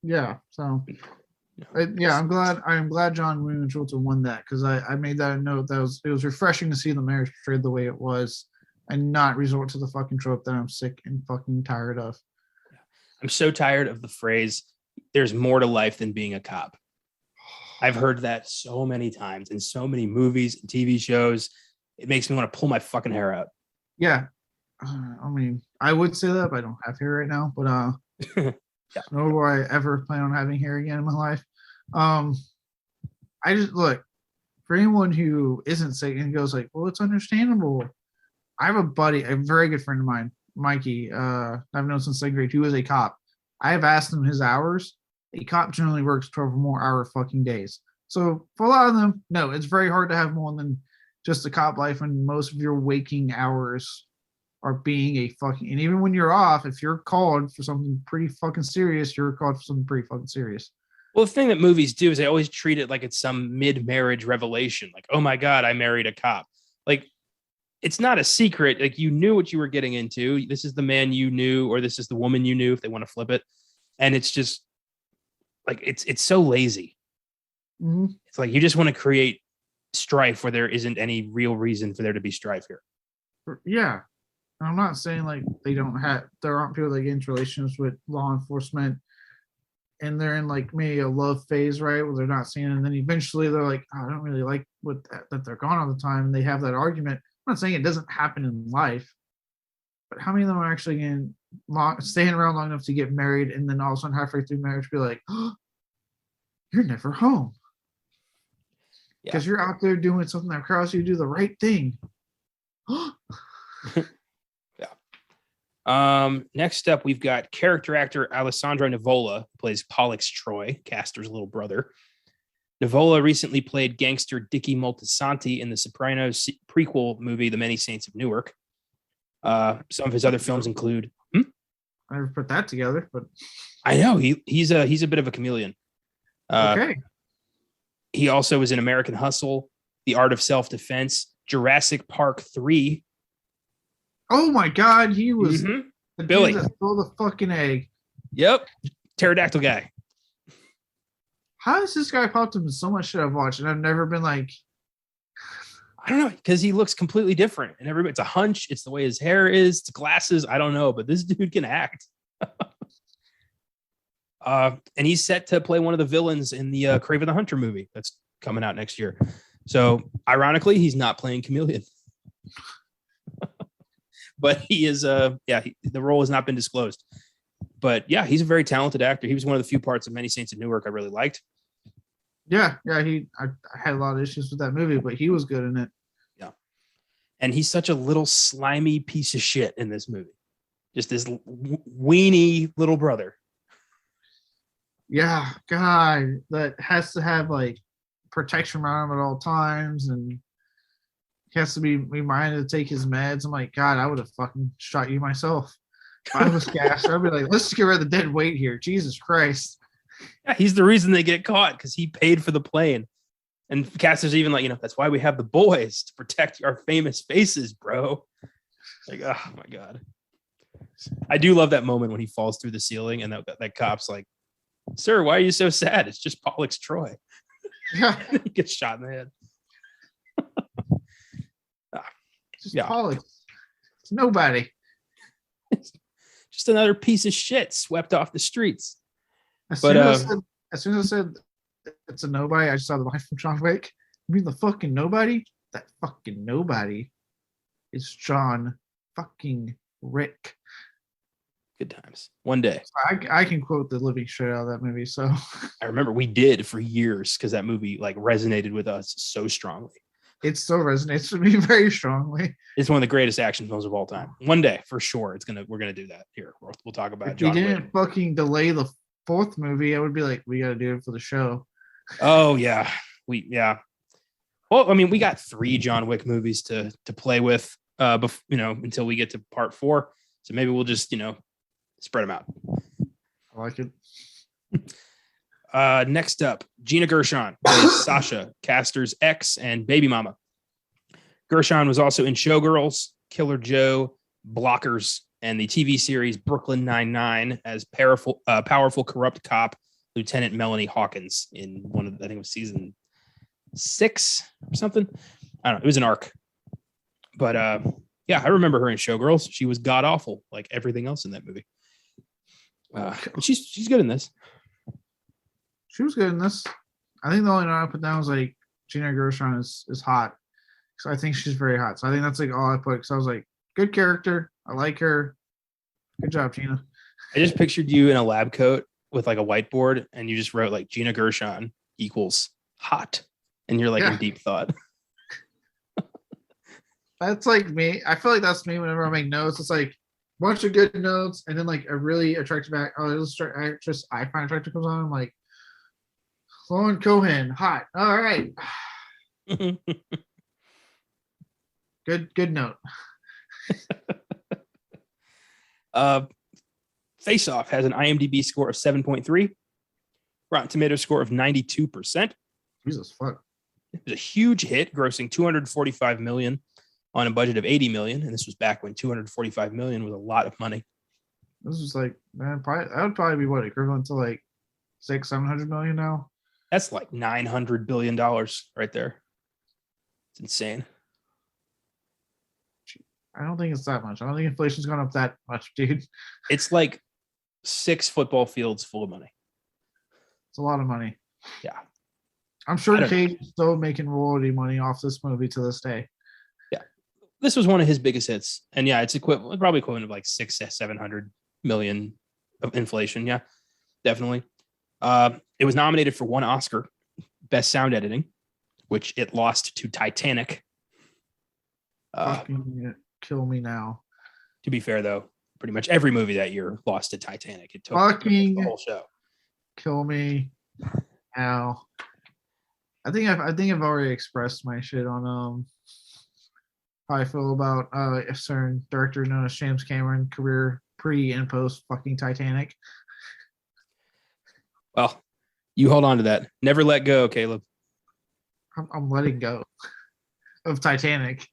Yeah. So. I'm glad John Woo and Travolta won that because I made that a note that it was refreshing to see the marriage portrayed the way it was and not resort to the fucking trope that I'm sick and fucking tired of. I'm so tired of the phrase, there's more to life than being a cop. I've heard that so many times in so many movies and TV shows. It makes me want to pull my fucking hair out. Yeah. I mean, I would say that, but I don't have hair right now, but yeah. Nor will I ever plan on having hair again in my life. I just look for anyone who isn't sick and goes like, well, it's understandable. I have a buddy, a very good friend of mine, Mikey, I've known since second grade, who is a cop. I have asked him his hours. A cop generally works 12 or more hour fucking days. So for a lot of them, no, it's very hard to have more than just a cop life when most of your waking hours are being a fucking, and even when you're off, if you're called for something pretty fucking serious, you're called for something pretty fucking serious. Well, the thing that movies do is they always treat it like it's some mid-marriage revelation. Like, oh my God, I married a cop. Like, it's not a secret. Like, you knew what you were getting into. This is the man you knew, or this is the woman you knew, if they want to flip it. And it's just like, it's so lazy. Mm-hmm. It's like, you just want to create strife where there isn't any real reason for there to be strife here. Yeah. I'm not saying like there aren't people that get into relationships with law enforcement and they're in like maybe a love phase, right? Where they're not seeing it. And then eventually they're like, oh, I don't really like that they're gone all the time. And they have that argument. I'm not saying it doesn't happen in life, but how many of them are actually staying around long enough to get married and then all of a sudden halfway through marriage be like, oh, you're never home. Because you're out there doing something that requires you to do the right thing. Next up, we've got character actor Alessandra Navola, who plays Pollux Troy, Castor's little brother. Navola recently played gangster Dickie Moltisanti in the Sopranos prequel movie, The Many Saints of Newark. Some of his other films include... I never put that together, but... I know, he's a bit of a chameleon. Okay. He also was in American Hustle, The Art of Self-Defense, Jurassic Park 3, oh my God, he was the Billy dude that stole the fucking egg. Yep, pterodactyl guy. How has this guy popped up in so much shit I've watched and I've never been like, I don't know, because he looks completely different and it's a hunch. It's the way his hair is, it's glasses. I don't know, but this dude can act. And he's set to play one of the villains in the Kraven the Hunter movie that's coming out next year. So ironically, he's not playing chameleon. But he is, the role has not been disclosed. But yeah, he's a very talented actor. He was one of the few parts of Many Saints of Newark I really liked. Yeah, I had a lot of issues with that movie, but he was good in it. Yeah. And he's such a little slimy piece of shit in this movie. Just this weenie little brother. Yeah, guy that has to have like protection around him at all times and he has to be reminded to take his meds. I'm like, God, I would have fucking shot you myself. If I was Castor, I'd be like, let's just get rid of the dead weight here. Jesus Christ. Yeah, he's the reason they get caught because he paid for the plane. And Castor's even like, that's why we have the boys to protect our famous faces, bro. Like, oh my God. I do love that moment when he falls through the ceiling and that cop's like, sir, why are you so sad? It's just Pollux Troy. Yeah. He gets shot in the head. Just Pollux. It's nobody. Just another piece of shit swept off the streets. As But soon as soon as I said it's a nobody, I just saw the line from John Wick. You mean the fucking nobody? That fucking nobody is John fucking Rick. good times. One day. I can quote the living shit out of that movie. So I remember we did for years because that movie like resonated with us so strongly. it still resonates with me very strongly. It's one of the greatest action films of all time. One day, for sure, we're gonna do that. Here, we'll talk about If John they Wick. didn't fucking delay the fourth movie, I would be like, we got to do it for the show. Oh yeah, Well, I mean, we got 3 John Wick movies to play with, until we get to part 4. So maybe we'll just spread them out. I like it. Next up, Gina Gershon plays Sasha, Castor's ex and baby mama. Gershon was also in Showgirls, Killer Joe, Blockers, and the TV series Brooklyn Nine-Nine as powerful corrupt cop Lieutenant Melanie Hawkins in one of, I think it was season 6 or something. I don't know. It was an arc. But yeah, I remember her in Showgirls. She was god awful, like everything else in that movie. She's good in this. She was good in this. I think the only note I put down was like Gina Gershon is hot. So I think she's very hot. So I think that's like all I put. Because I was like, good character. I like her. Good job, Gina. I just pictured you in a lab coat with like a whiteboard, and you just wrote like Gina Gershon equals hot, and you're like in deep thought. That's like me. I feel like that's me whenever I make notes. It's like a bunch of good notes, and then like a really attractive actress I find attractive comes on. I'm like, Lauren Cohan, hot. All right. Good note. Face Off has an IMDb score of 7.3, Rotten Tomatoes score of 92%. Jesus fuck. It was a huge hit, grossing $245 million on a budget of $80 million, and this was back when $245 million was a lot of money. This was like, man, probably that would probably be what, equivalent to like $600-700 million now. That's like $900 billion right there. It's insane. I don't think it's that much. I don't think inflation's gone up that much, dude. It's like 6 football fields full of money. It's a lot of money. Yeah. I'm sure Cage is still making royalty money off this movie to this day. Yeah. This was one of his biggest hits. And yeah, it's probably equivalent of like 600-700 million of inflation. Yeah, definitely. It was nominated for 1 Oscar, Best Sound Editing, which it lost to Titanic. Kill me now. To be fair, though, pretty much every movie that year lost to Titanic. It took the whole show. Kill me now. I think I've already expressed my shit on how I feel about a certain director known as James Cameron career pre and post fucking Titanic. Well, you hold on to that. Never let go, Caleb. I'm letting go of Titanic.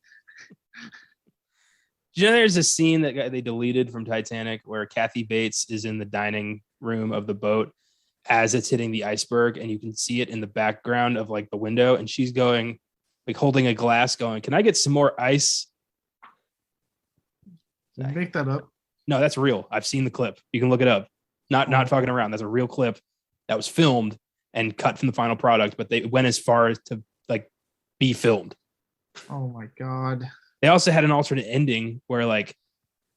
There's a scene that they deleted from Titanic where Kathy Bates is in the dining room of the boat as it's hitting the iceberg, and you can see it in the background of like the window, and she's going, like holding a glass going, "Can I get some more ice?" Did you make that up? No, that's real. I've seen the clip. You can look it up. Not fucking around. That's a real clip that was filmed and cut from the final product, but they went as far as to like be filmed. Oh my God. They also had an alternate ending where like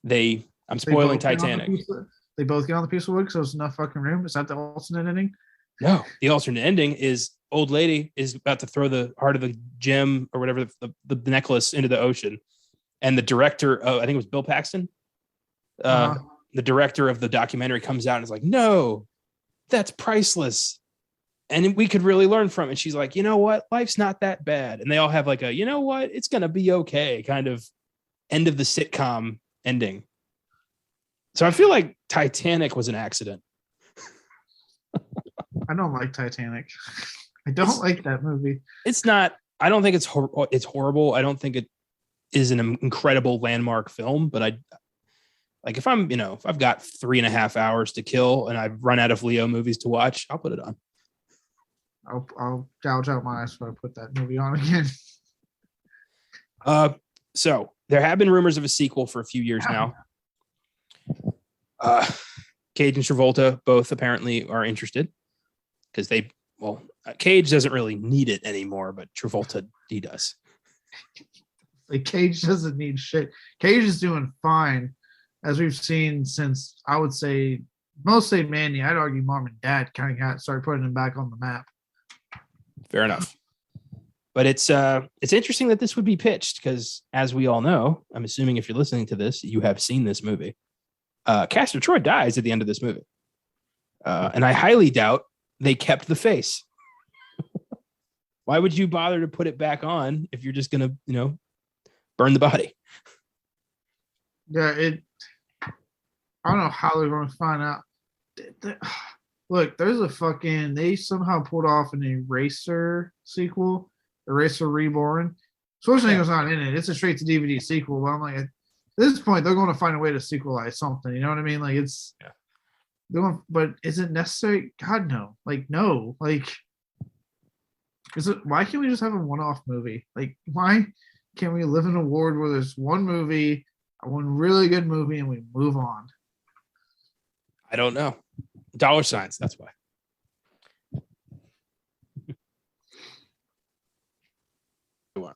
I'm spoiling Titanic. They both get on the piece of wood because there's enough fucking room. Is that the alternate ending? No, the alternate ending is old lady is about to throw the heart of the gem or whatever the necklace into the ocean, and the director of, I think it was Bill Paxton, the director of the documentary, comes out and is like, "No, that's priceless, and we could really learn from it." And she's like, "You know what? Life's not that bad." And they all have like a, "You know what? It's gonna be okay," kind of end of the sitcom ending. So I feel like Titanic was an accident. I don't like Titanic. I don't like that movie. It's not. I don't think it's horrible. I don't think it is an incredible landmark film. But I like if I've got 3.5 hours to kill and I've run out of Leo movies to watch, I'll put it on. I'll gouge out my eyes when I put that movie on again. So there have been rumors of a sequel for a few years now. Cage and Travolta both apparently are interested because Cage doesn't really need it anymore, but Travolta, he does. Like Cage doesn't need shit. Cage is doing fine, as we've seen since, I would say, mostly Mandy. I'd argue Mom and Dad kind of started putting him back on the map. Fair enough. But it's interesting that this would be pitched because, as we all know, I'm assuming if you're listening to this, you have seen this movie. Castor Troy dies at the end of this movie. And I highly doubt they kept the face. Why would you bother to put it back on if you're just going to, burn the body? Yeah, I don't know how they're going to find out. Look, there's they somehow pulled off an Eraser sequel, Eraser Reborn. Schwarzenegger's not in it. It's a straight to DVD sequel. But I'm like, at this point, they're going to find a way to sequelize something. You know what I mean? Like, it's, but is it necessary? God, no. Like, no. Like, why can't we just have a one-off movie? Like, why can't we live in a world where there's one movie, one really good movie, and we move on? I don't know. Dollar signs, that's why. All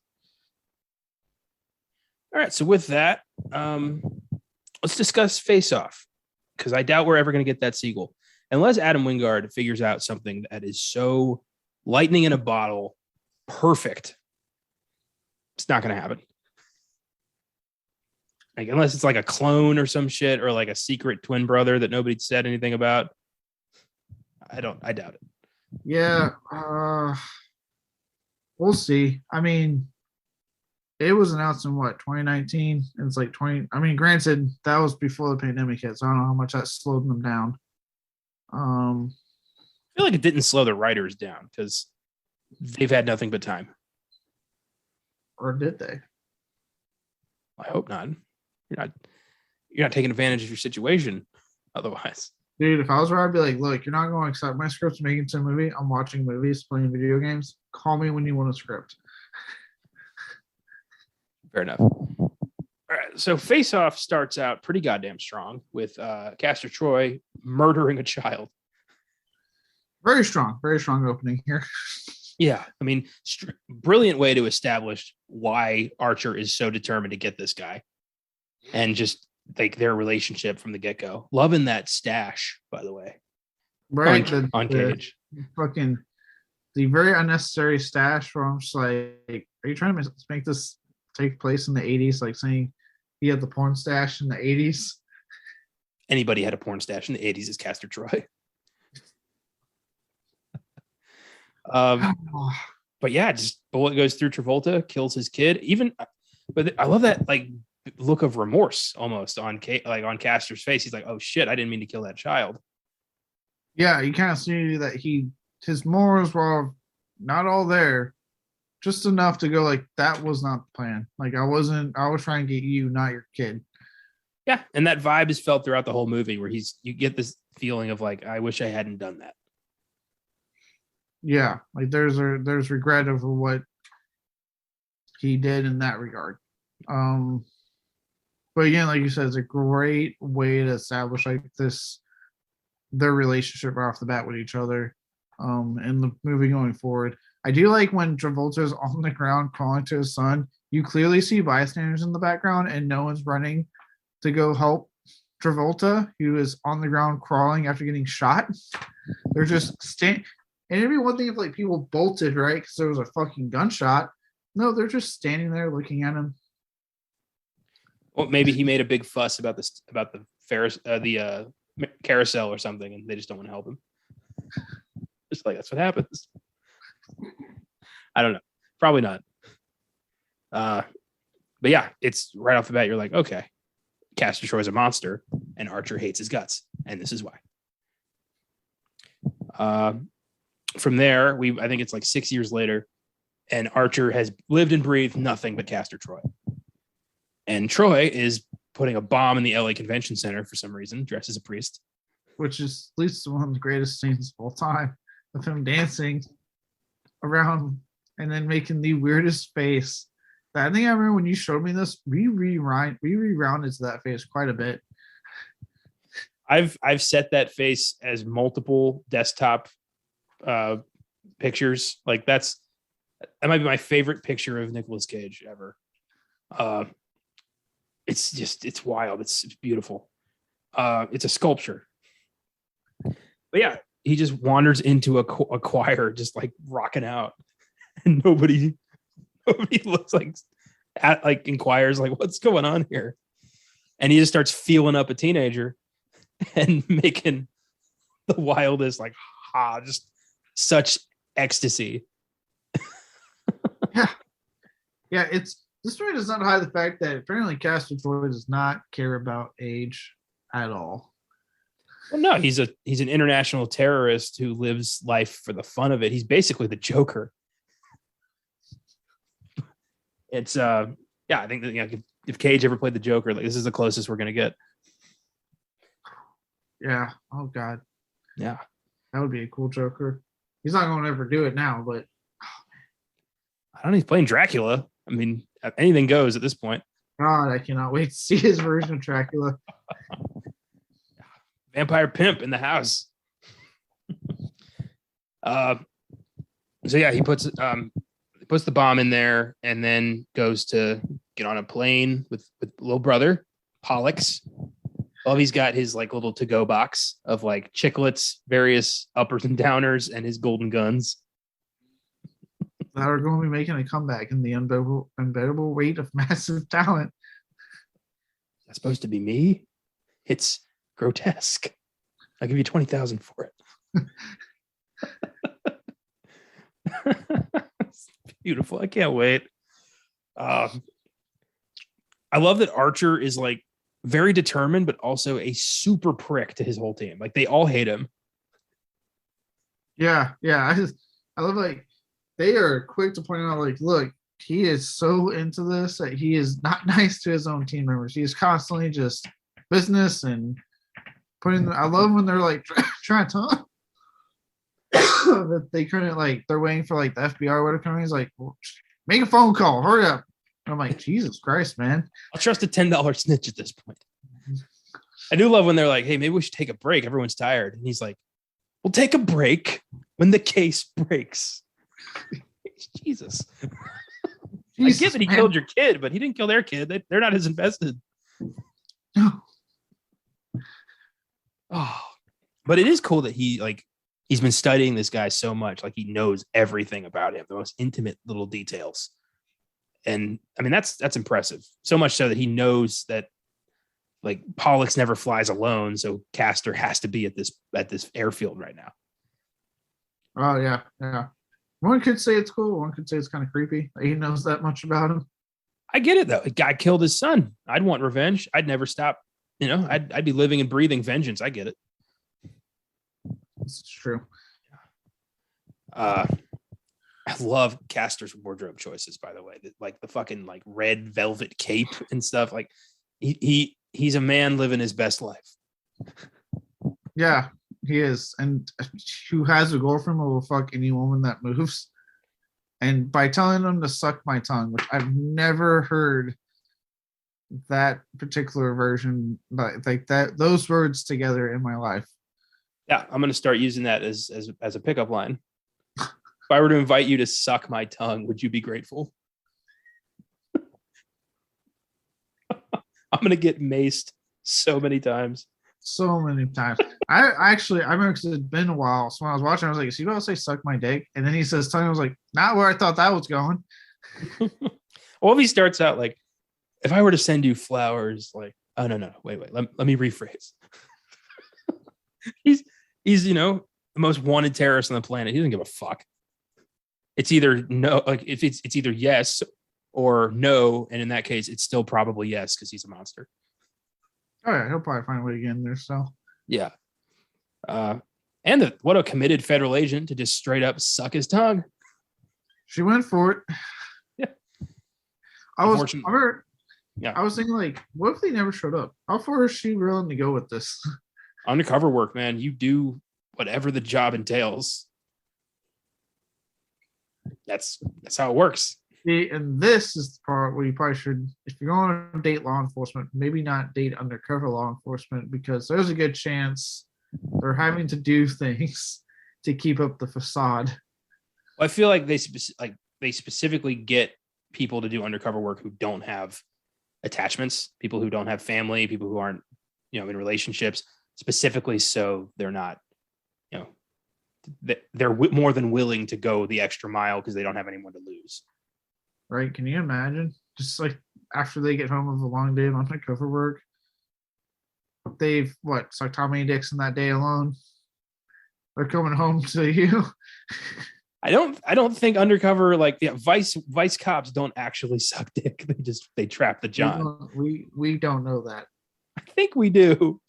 right, so with that, let's discuss Face Off, because I doubt we're ever going to get that sequel. Unless Adam Wingard figures out something that is so lightning in a bottle, perfect. It's not going to happen. Like, unless it's like a clone or some shit, or like a secret twin brother that nobody said anything about. I doubt it. Yeah. We'll see. I mean, it was announced in 2019? And it's like 20. I mean, granted, that was before the pandemic hit, so I don't know how much that slowed them down. I feel like it didn't slow the writers down because they've had nothing but time. Or did they? I hope not. You're not taking advantage of your situation otherwise. Dude, if I was where I'd be like, look, you're not going to accept my script to make it into a movie. I'm watching movies, playing video games. Call me when you want a script. Fair enough. All right. So Face Off starts out pretty goddamn strong with Castor Troy murdering a child. Very strong opening here. Yeah. I mean, brilliant way to establish why Archer is so determined to get this guy. And just like their relationship from the get-go. Loving that stash, by the way. Right. On Cage. Fucking the very unnecessary stash where I'm just like, are you trying to make this take place in the 80s? Like saying he had the porn stash in the 80s? Anybody had a porn stash in the 80s is Castor Troy. But yeah, just bullet goes through Travolta, kills his kid. But I love that like look of remorse almost on Castor's face. He's like, "Oh shit, I didn't mean to kill that child." Yeah, you kind of see that his morals were not all there, just enough to go like, that was not the plan. Like I was trying to get you, not your kid. Yeah, and that vibe is felt throughout the whole movie where you get this feeling of like, I wish I hadn't done that. Yeah, like there's regret over what he did in that regard. But again, like you said, it's a great way to establish like their relationship right off the bat with each other. In the movie going forward, I do like when Travolta's on the ground calling to his son. You clearly see bystanders in the background, and no one's running to go help Travolta, who is on the ground crawling after getting shot. They're just standing. And it'd be one thing if like people bolted, right, because there was a fucking gunshot. No, they're just standing there looking at him. Well, maybe he made a big fuss about the carousel or something, and they just don't want to help him. Just like that's what happens. I don't know. Probably not. But yeah, it's right off the bat. You're like, okay, Castor Troy's a monster, and Archer hates his guts, and this is why. From there, I think it's like 6 years later, and Archer has lived and breathed nothing but Castor Troy. And Troy is putting a bomb in the LA Convention Center for some reason, dressed as a priest. Which is at least one of the greatest scenes of all time, of him dancing around and then making the weirdest face. I think I remember when you showed me this, we rerounded to that face quite a bit. I've set that face as multiple desktop pictures. Like that might be my favorite picture of Nicolas Cage ever. It's wild. It's beautiful. It's a sculpture. But yeah, he just wanders into a choir, just like rocking out, and nobody looks like inquires like what's going on here, and he just starts feeling up a teenager and making the wildest just such ecstasy. Yeah. This story does not hide the fact that apparently Castor Troy does not care about age at all. Well, no, he's an international terrorist who lives life for the fun of it. He's basically the Joker. It's I think that if Cage ever played the Joker, like this is the closest we're gonna get. Yeah. Oh God. Yeah. That would be a cool Joker. He's not going to ever do it now, but I don't know. He's playing Dracula. I mean, anything goes at this point. God, I cannot wait to see his version of Dracula. Vampire pimp in the house. So yeah, he puts the bomb in there and then goes to get on a plane with little brother Pollux. Well, he's got his like little to-go box of like chiclets, various uppers and downers, and his golden guns that are going to be making a comeback in the unbearable weight of massive talent. That's supposed to be me. It's grotesque. I'll give you 20,000 for it. It's beautiful. I can't wait. I love that Archer is like very determined, but also a super prick to his whole team. Like they all hate him. Yeah. I love like they are quick to point out like, look, he is so into this that he is not nice to his own team members. He is constantly just business and putting. I love when they're like trying to that they couldn't like they're waiting for like the FBI or whatever coming. He's like, well, make a phone call, hurry up. And I'm like, Jesus Christ, man. I'll trust a $10 snitch at this point. I do love when they're like, hey, maybe we should take a break. Everyone's tired. And he's like, we'll take a break when the case breaks. Jesus. I get that he killed your kid, but he didn't kill their kid. They're not as invested. No. Oh, but it is cool that he's been studying this guy so much. Like he knows everything about him, the most intimate little details. And I mean, that's impressive. So much so that he knows that like Pollux never flies alone. So Castor has to be at this airfield right now. Oh yeah. Yeah. One could say it's cool. One could say it's kind of creepy. He knows that much about him. I get it though. A guy killed his son. I'd want revenge. I'd never stop. You know, I'd be living and breathing vengeance. I get it. This is true. I love Castor's wardrobe choices, by the way. Like the fucking like red velvet cape and stuff. Like he's a man living his best life. Yeah, he is. And who has a girlfriend will fuck any woman that moves. And by telling them to suck my tongue, which I've never heard that particular version, but like that those words together in my life. Yeah, I'm gonna start using that as a pickup line. If I were to invite you to suck my tongue, would you be grateful? I'm gonna get maced so many times. So many times. I remember because it's been a while. So when I was watching, I was like, is he about to say suck my dick? And then he says tongue. I was like, not where I thought that was going. Well, if he starts out like, if I were to send you flowers, like, oh no, wait, let me rephrase. he's the most wanted terrorist on the planet. He doesn't give a fuck. It's either no, like if it's either yes or no, and in that case, it's still probably yes because he's a monster. Oh yeah, he'll probably find a way to get in there. So yeah, and what a committed federal agent to just straight up suck his tongue. She went for it. Yeah, I was thinking like, what if they never showed up? How far is she willing to go with this? Undercover work, man. You do whatever the job entails. That's how it works. And this is the part where you probably should, if you're going to date law enforcement, maybe not date undercover law enforcement, because there's a good chance they're having to do things to keep up the facade. Well, I feel like they specifically get people to do undercover work who don't have attachments, people who don't have family, people who aren't, in relationships, specifically so they're not, they're more than willing to go the extra mile because they don't have anyone to lose. Right? Can you imagine? Just like after they get home of a long day of undercover work, they've sucked how many dicks in that day alone? They're coming home to you. I don't think undercover vice cops don't actually suck dick. They trap the John. We don't know that. I think we do.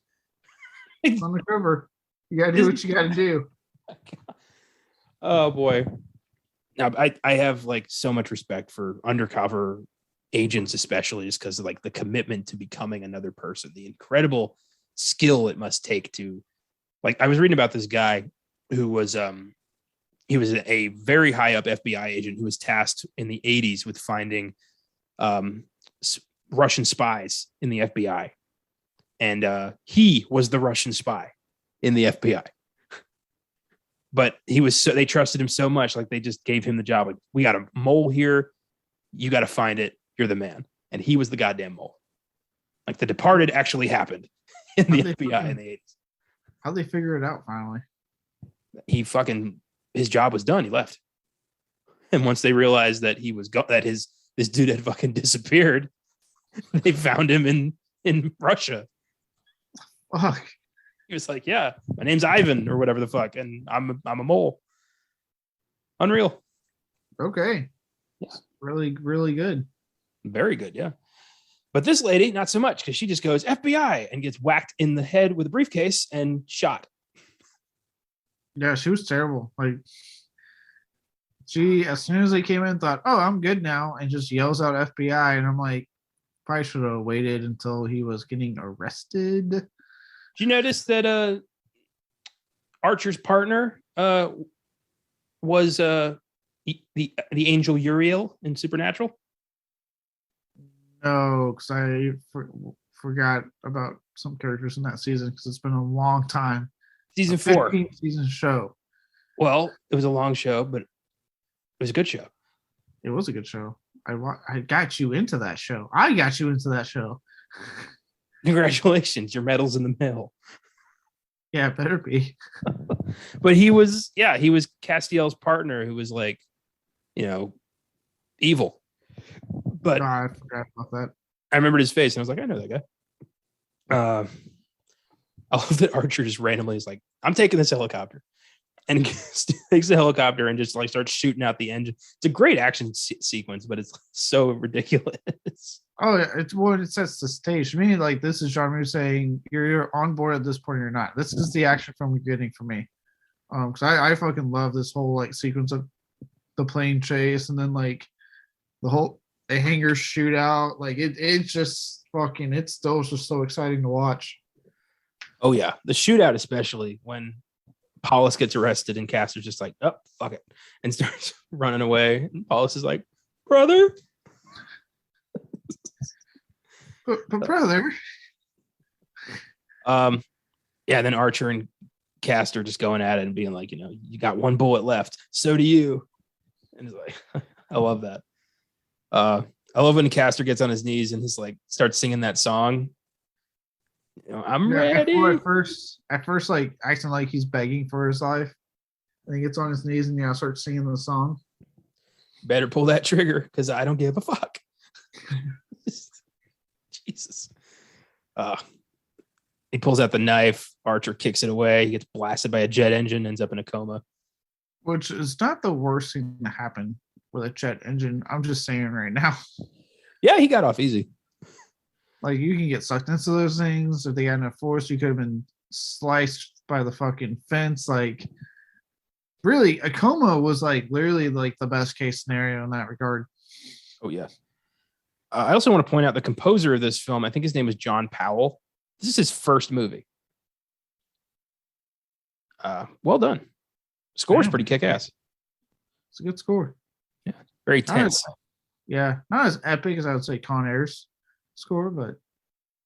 It's undercover. You gotta do what you gotta do. Oh boy. Now I have so much respect for undercover agents, especially just because of the commitment to becoming another person, the incredible skill it must take to I was reading about this guy who was he was a very high up FBI agent who was tasked in the 80s with finding Russian spies in the FBI. And he was the Russian spy in the FBI. But they trusted him so much, they just gave him the job. We got a mole here. You got to find it. You're the man. And he was the goddamn mole. The Departed actually happened in the FBI in the 80s. How'd they figure it out finally? His job was done. He left. And once they realized that this dude had fucking disappeared, they found him in Russia. Fuck. He was like, yeah, my name's Ivan or whatever the fuck. And I'm a mole. Unreal. Okay. Yeah. Really, really good. Very good. Yeah. But this lady, not so much, because she just goes FBI and gets whacked in the head with a briefcase and shot. Yeah, she was terrible. She, as soon as they came in, thought, oh, I'm good now, and just yells out FBI. And I'm like, probably should have waited until he was getting arrested. Did you notice that Archer's partner was the angel Uriel in Supernatural? No, because I forgot about some characters in that season because it's been a long time. Season 4. 15-season show. Well, it was a long show, but it was a good show. It was a good show. I got you into that show. I got you into that show. Congratulations, your medal's in the mail. Yeah, it better be. But he was Castiel's partner, who was evil. But I forgot about that. I remembered his face, and I was like, I know that guy. I love that Archer just randomly is like, I'm taking this helicopter, and takes the helicopter and just starts shooting out the engine. It's a great action sequence, but it's so ridiculous. Oh, it's what it sets the stage. To me, this is John Woo saying you're on board at this point or not. This is the action film you're getting from me. Because I fucking love this whole sequence of the plane chase and then the hangar shootout. It's just fucking. It's still just so exciting to watch. Oh yeah, the shootout, especially when Paulus gets arrested and Castor's just like, oh fuck it, and starts running away. And Paulus is like, brother. But brother. Yeah, then Archer and Castor just going at it and being like, you got one bullet left. So do you. And he's like, I love that. I love when Castor gets on his knees and he's starts singing that song. I'm ready. At first, acting like he's begging for his life. And he gets on his knees and starts singing the song. Better pull that trigger because I don't give a fuck. Jesus. He pulls out the knife. Archer kicks it away. He gets blasted by a jet engine, ends up in a coma. Which is not the worst thing to happen with a jet engine. I'm just saying right now. Yeah, he got off easy. You can get sucked into those things. If they had enough force, you could have been sliced by the fucking fence. Really, a coma was literally the best case scenario in that regard. Oh, yeah. I also want to point out the composer of this film. I think his name is John Powell. This is his first movie. Well done. Score's pretty kick-ass. It's a good score. Yeah, very tense. Yeah, not as epic as I would say Con Air's score, but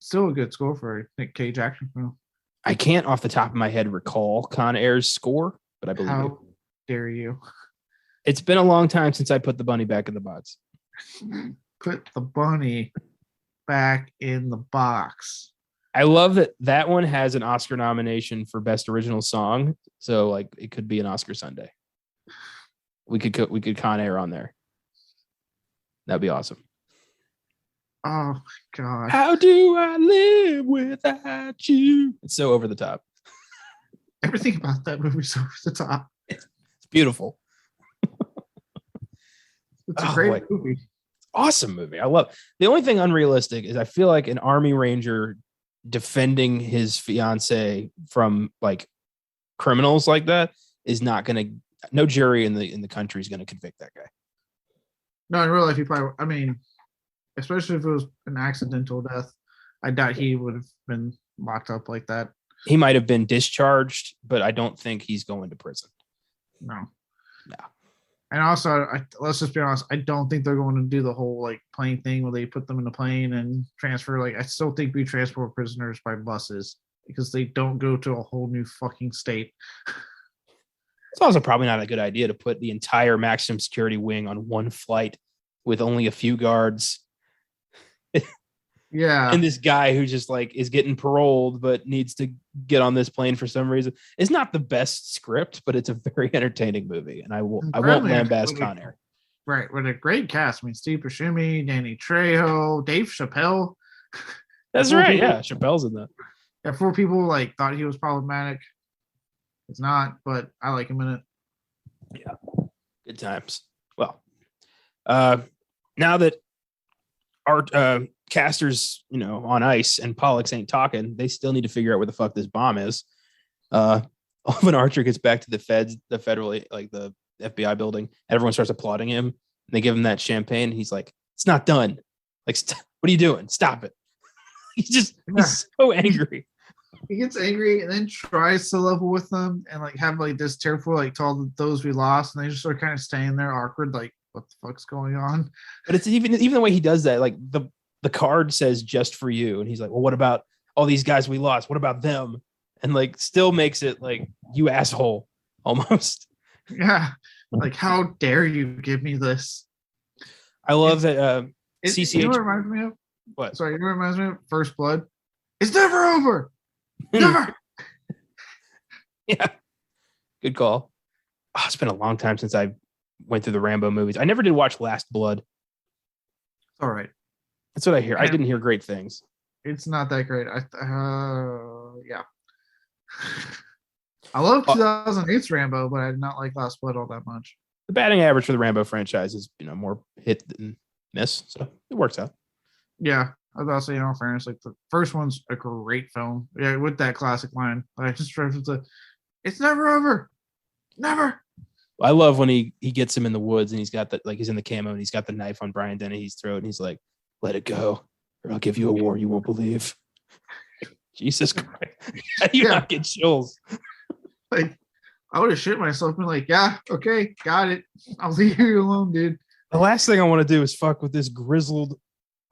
still a good score for a Nick Cage action film. I can't off the top of my head recall Con Air's score, but I believe How you. dare you? It's been a long time since I put the bunny back in the box. Put the bunny back in the box. I love that one has an Oscar nomination for Best Original Song, so like it could be an Oscar Sunday. We could Con Air on there. That'd be awesome. Oh my god! How do I live without you? It's so over the top. Everything about that movie's over the top. It's beautiful. It's a great movie. Awesome movie. I love. The only thing unrealistic is I feel like an Army Ranger defending his fiance from like criminals like that is not going to. No jury in the country is going to convict that guy. No, in real life, he probably. I mean, especially if it was an accidental death, I doubt he would have been locked up like that. He might have been discharged, but I don't think he's going to prison. No. No. And also, let's just be honest, I don't think they're going to do the whole like plane thing where they put them in a plane and transfer. Like, I still think we transport prisoners by buses because they don't go to a whole new fucking state. It's also probably not a good idea to put the entire maximum security wing on one flight with only a few guards. Yeah. And this guy who just like is getting paroled but needs to get on this plane for some reason. It's not the best script, but it's a very entertaining movie, and I won't lambast Con Air. Right, with a great cast. I mean, Steve Buscemi, Danny Trejo, Dave Chappelle. That's right. Yeah, Chappelle's in that. Yeah, 4 people like thought he was problematic. It's not, but I like him in it. Yeah, good times. Well, now that our Caster's, on ice and Pollux ain't talking, they still need to figure out where the fuck this bomb is. When Archer gets back to the the FBI building, everyone starts applauding him. And they give him that champagne. He's like, "It's not done. Like, what are you doing? Stop it." He's so angry. He gets angry and then tries to level with them and like have like this tearful like to all those we lost, and they just are kind of staying there awkward, like what the fuck's going on? But it's even the way he does that. Like the card says "just for you," and he's like, "Well, what about all these guys we lost? What about them?" And like still makes it like, "You asshole," almost. Yeah, like how dare you give me this? I love that. CCH. You know what it reminds me of? What? Sorry, you know what it reminds me of? First Blood. It's never over. Never. Yeah. Good call. Oh, it's been a long time since I went through the Rambo movies. I never did watch Last Blood. All right. That's what I hear. I didn't hear great things. It's not that great. Yeah. I love 2008's Rambo, but I did not like Last Blood all that much. The batting average for the Rambo franchise is, more hit than miss, so it works out. Yeah, I was about to say, in all fairness, like the first one's a great film. Yeah, with that classic line. I just referenced it's never over. Never. I love when he gets him in the woods and he's got he's in the camo and he's got the knife on Brian Dennehy's throat and he's like, "Let it go, or I'll give you a war you won't believe." Jesus Christ. How do you not get chills? Like, I would have shit myself and like, yeah, okay, got it. I'll leave you alone, dude. The last thing I want to do is fuck with this grizzled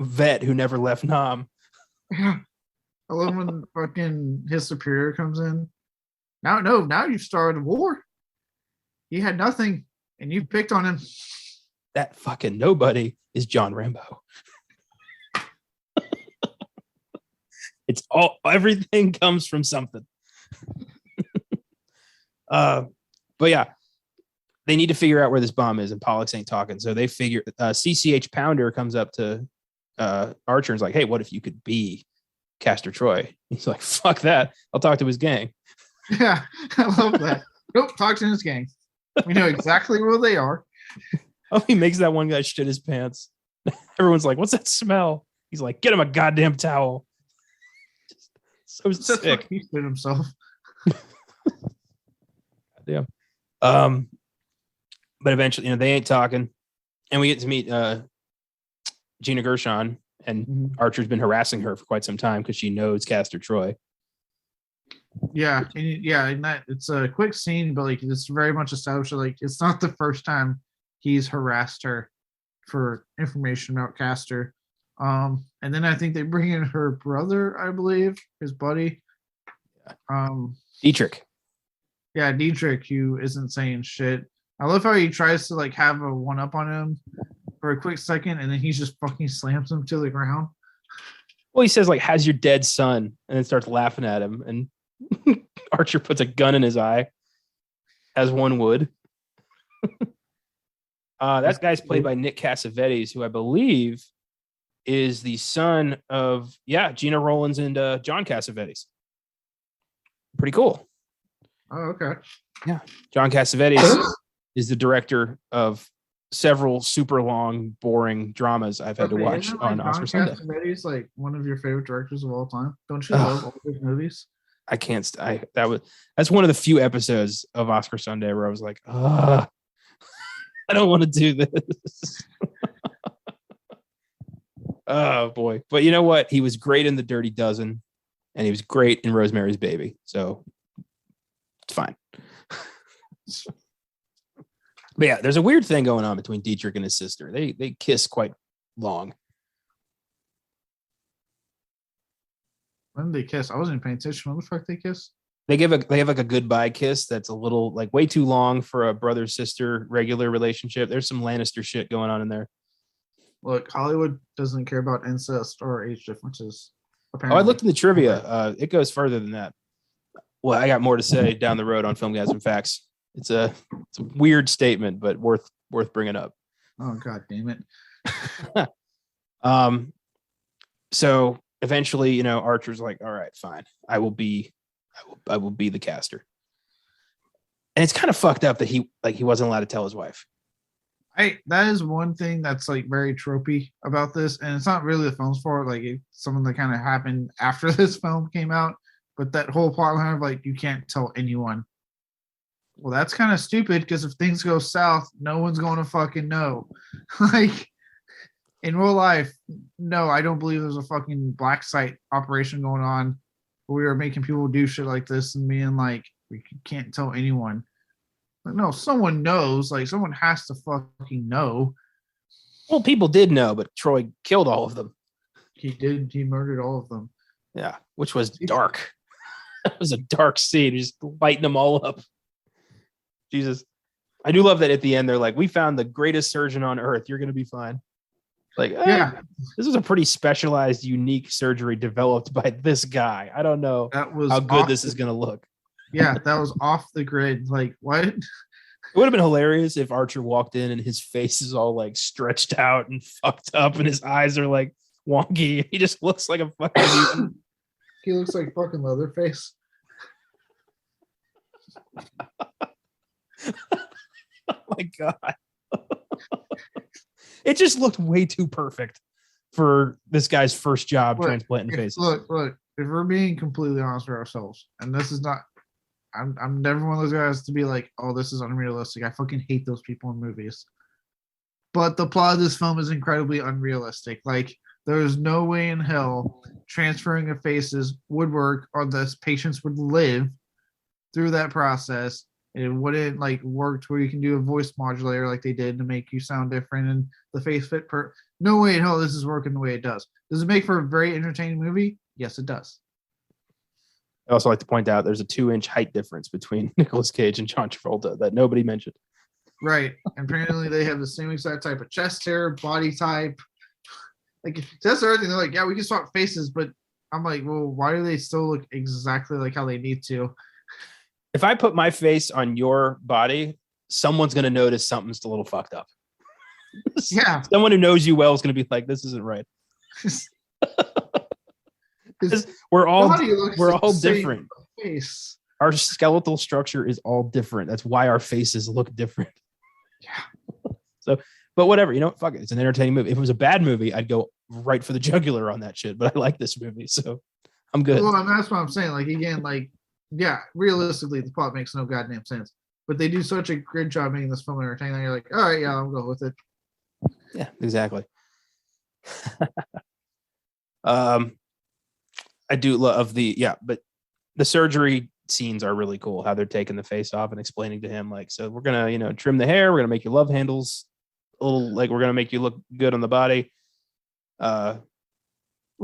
vet who never left Nam. Yeah. I love when fucking his superior comes in. Now you've started a war. He had nothing, and you picked on him. That fucking nobody is John Rambo. It's everything comes from something. But yeah, they need to figure out where this bomb is, and Pollux ain't talking. So they figure CCH Pounder comes up to Archer and is like, "Hey, what if you could be Castor Troy?" He's like, "Fuck that. I'll talk to his gang." Yeah, I love that. Nope, talk to his gang. We know exactly where they are. Oh, he makes that one guy shit his pants. Everyone's like, "What's that smell?" He's like, "Get him a goddamn towel." So sick. He shit himself. Yeah. But eventually, they ain't talking, and we get to meet Gina Gershon, and Archer's been harassing her for quite some time because she knows Castor Troy. Yeah, and that it's a quick scene, but like it's very much established. Like it's not the first time he's harassed her for information about Castor. And then I think they bring in her brother, I believe, his buddy. Dietrich. Yeah, Dietrich, who isn't saying shit. I love how he tries to like have a one up on him for a quick second, and then he just fucking slams him to the ground. Well, he says like, "How's your dead son?" and then starts laughing at him, and Archer puts a gun in his eye, as one would. That guy's played by Nick Cassavetes, who I believe is the son of Gina Rollins and John Cassavetes. Pretty cool. Oh, okay. Yeah, John Cassavetes is the director of several super long, boring dramas I've had to watch on Oscar Sunday. Cassavetes, like one of your favorite directors of all time. Don't you love all his movies? I can't. That's one of the few episodes of Oscar Sunday where I was like, I don't want to do this. Oh boy. But you know what? He was great in The Dirty Dozen, and he was great in Rosemary's Baby. So it's fine. But yeah, there's a weird thing going on between Dietrich and his sister. They kiss quite long. When did they kiss? I wasn't paying attention. When the fuck they kiss? They have like a goodbye kiss that's a little like way too long for a brother sister regular relationship. There's some Lannister shit going on in there. Look, Hollywood doesn't care about incest or age differences. Apparently. Oh, I looked in the trivia. It goes further than that. Well, I got more to say down the road on Filmgazm Facts. It's a weird statement, but worth bringing up. Oh god damn it. So eventually, Archer's like, all right, fine. I will be the caster. And it's kind of fucked up that he wasn't allowed to tell his wife. That is one thing that's like very tropey about this, and it's not really the film's fault. Like it's something that kind of happened after this film came out, but that whole plot line of like you can't tell anyone. Well, that's kind of stupid because if things go south, no one's going to fucking know. Like in real life, no, I don't believe there's a fucking black site operation going on where we are making people do shit like this and being like, we can't tell anyone. Like, no, someone knows. Like someone has to fucking know. Well, people did know, but Troy killed all of them. He did. He murdered all of them. Yeah, which was dark. It was a dark scene, just lighting them all up. Jesus. I do love that at the end, they're like, we found the greatest surgeon on earth. You're going to be fine. Like, yeah, this was a pretty specialized, unique surgery developed by this guy. I don't know how good this is going to look. Yeah, that was off the grid. Like, what? It would have been hilarious if Archer walked in and his face is all like stretched out and fucked up and his eyes are like wonky. He just looks like a fucking He looks like fucking Leatherface. Oh my god. It just looked way too perfect for this guy's first job transplanting faces. Look, if we're being completely honest with ourselves, and this is not, I'm never one of those guys to be like, oh, this is unrealistic. I fucking hate those people in movies. But the plot of this film is incredibly unrealistic. Like, there is no way in hell transferring of faces would work or the patients would live through that process. It wouldn't like work where you can do a voice modulator like they did to make you sound different and the face fit no way in hell this is working the way it does. Does it make for a very entertaining movie? Yes, it does. I also like to point out there's a 2-inch height difference between Nicolas Cage and John Travolta that nobody mentioned. Right. And apparently they have the same exact type of chest hair, body type. Like that's the other thing. They're like, yeah, we can swap faces, but I'm like, well, why do they still look exactly like how they need to? If I put my face on your body, someone's going to notice something's a little fucked up. Yeah. Someone who knows you well is going to be like, this isn't right. We're all different. Face. Our skeletal structure is all different. That's why our faces look different. Yeah. So, but whatever, fuck it. It's an entertaining movie. If it was a bad movie, I'd go right for the jugular on that shit. But I like this movie, so I'm good. Well, that's what I'm saying. Like again, like yeah, realistically, the plot makes no goddamn sense. But they do such a great job making this film entertaining that you're like, all right, yeah, I'll go with it. Yeah, exactly. I do love but the surgery scenes are really cool. How they're taking the face off and explaining to him, like, so we're gonna, trim the hair, we're gonna make your love handles little like we're gonna make you look good on the body. We're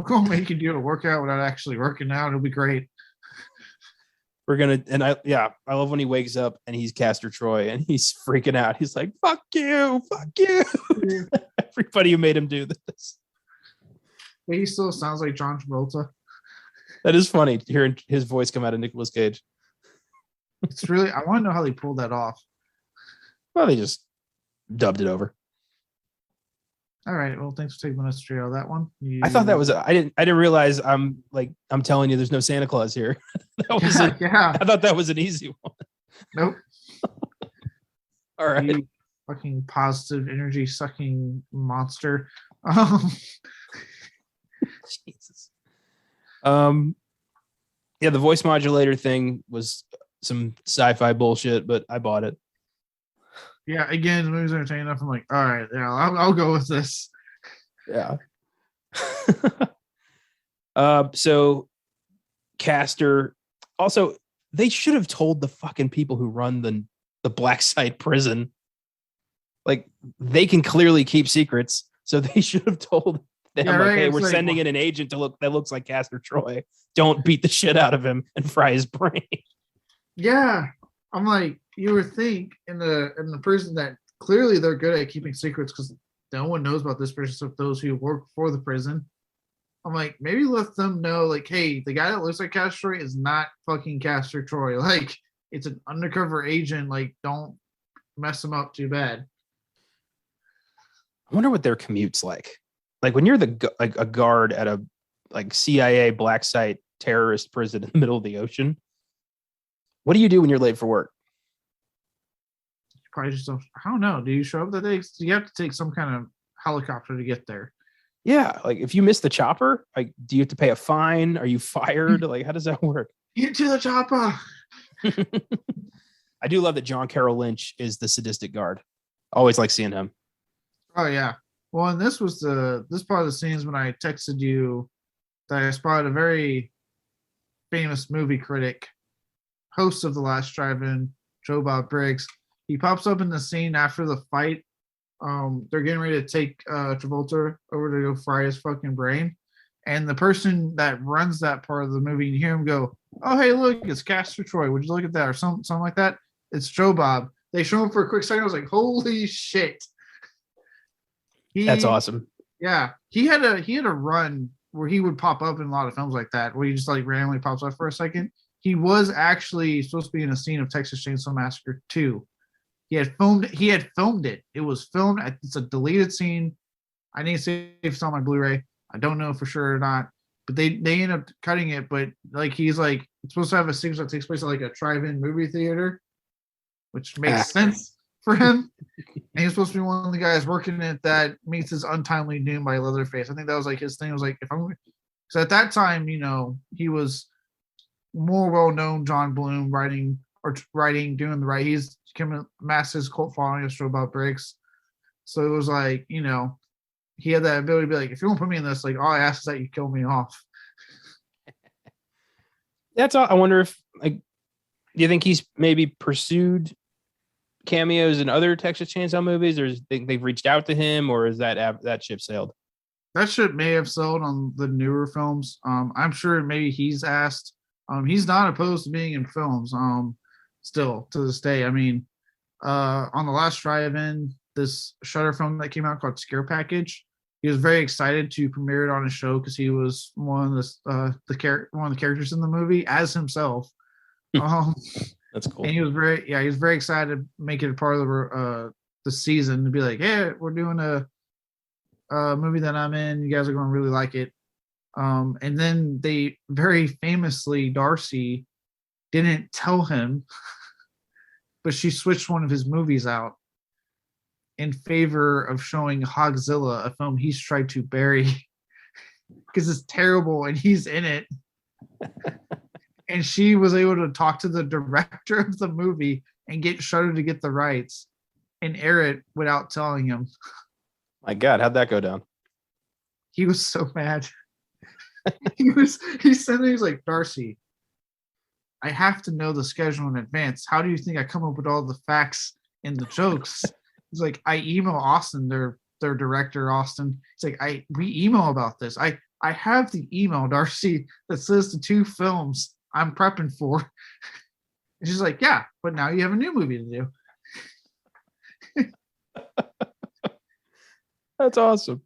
gonna make you do a workout without actually working out. It'll be great. We're gonna I love when he wakes up and he's Castor Troy and he's freaking out. He's like, fuck you. Everybody who made him do this. But he still sounds like John Travolta. That is funny hearing his voice come out of Nicolas Cage. It's really, I want to know how they pulled that off. Well, they just dubbed it over. All right. Well, thanks for taking us through that one. I thought that was I didn't realize I'm telling you there's no Santa Claus here. I thought that was an easy one. Nope. All right. You fucking positive energy sucking monster. Jesus. Yeah, the voice modulator thing was some sci-fi bullshit, but I bought it. Yeah, again, the movie's entertaining enough. I'm like, all right, yeah, I'll go with this. Yeah. So Castor, also, they should have told the fucking people who run the Black Site prison, like, they can clearly keep secrets, so they should have told them, hey, we're sending in an agent that looks like Castor Troy. Don't beat the shit out of him and fry his brain. Yeah, I'm like, you would think in the prison that clearly they're good at keeping secrets because no one knows about this person except those who work for the prison. I'm like, maybe let them know, like, hey, the guy that looks like Castor Troy is not fucking Castor Troy. Like, it's an undercover agent. Like, don't mess him up too bad. I wonder what their commute's like. Like when you're a guard at a CIA Black Site terrorist prison in the middle of the ocean. What do you do when you're late for work? You probably just don't. I don't know. Do you show up that day? You have to take some kind of helicopter to get there. Yeah, like if you miss the chopper, like, do you have to pay a fine? Are you fired? Like, how does that work? Get to the chopper. I do love that John Carroll Lynch is the sadistic guard. Always like seeing him. Oh yeah. Well, and this part of the scenes when I texted you that I spotted a very famous movie critic, host of The Last Drive-In, Bob Briggs. He pops up in the scene after the fight. They're getting ready to take Travolta over to go fry his fucking brain. And the person that runs that part of the movie, you hear him go, oh, hey, look, it's Castor Troy. Would you look at that? Or something like that. It's Joe Bob. They show him for a quick second. I was like, holy shit. That's awesome. Yeah. He had a run where he would pop up in a lot of films like that, where he just like randomly pops up for a second. He was actually supposed to be in a scene of Texas Chainsaw Massacre 2. He had filmed it. It was filmed. It's a deleted scene. I need to see if it's on my Blu-ray. I don't know for sure or not. But they end up cutting it. But like he's like it's supposed to have a sequence that takes place at like a drive-in movie theater, which makes sense for him. And he's supposed to be one of the guys working it that meets his untimely doom by Leatherface. I think that was like his thing. It was like because at that time, he was more well-known John Bloom writing, doing the right. He's amassed his cult following of Bob Briggs. So it was like, he had that ability to be like, if you won't put me in this, like all I ask is that you kill me off. That's all. I wonder if do you think he's maybe pursued cameos in other Texas Chainsaw movies, or think they've reached out to him, or is that ship sailed? That ship may have sailed on the newer films. I'm sure maybe he's asked. He's not opposed to being in films. Still to this day. I mean, on The Last Drive-In, this Shudder film that came out called Scare Package, he was very excited to premiere it on his show because he was one of the characters in the movie as himself. That's cool. And he was very excited to make it a part of the season to be like, hey, we're doing a movie that I'm in. You guys are going to really like it. And then they very famously, Darcy didn't tell him, but she switched one of his movies out in favor of showing Hogzilla, a film he's tried to bury because it's terrible and he's in it. And she was able to talk to the director of the movie and get Shudder to get the rights and air it without telling him. My God, how'd that go down? He was so mad. He was like, Darcy, I have to know the schedule in advance. How do you think I come up with all the facts and the jokes? He's like, I email Austin, their director, Austin. He's like, we email about this. I have the email, Darcy, that says the 2 films I'm prepping for. And she's like, yeah, but now you have a new movie to do. That's awesome.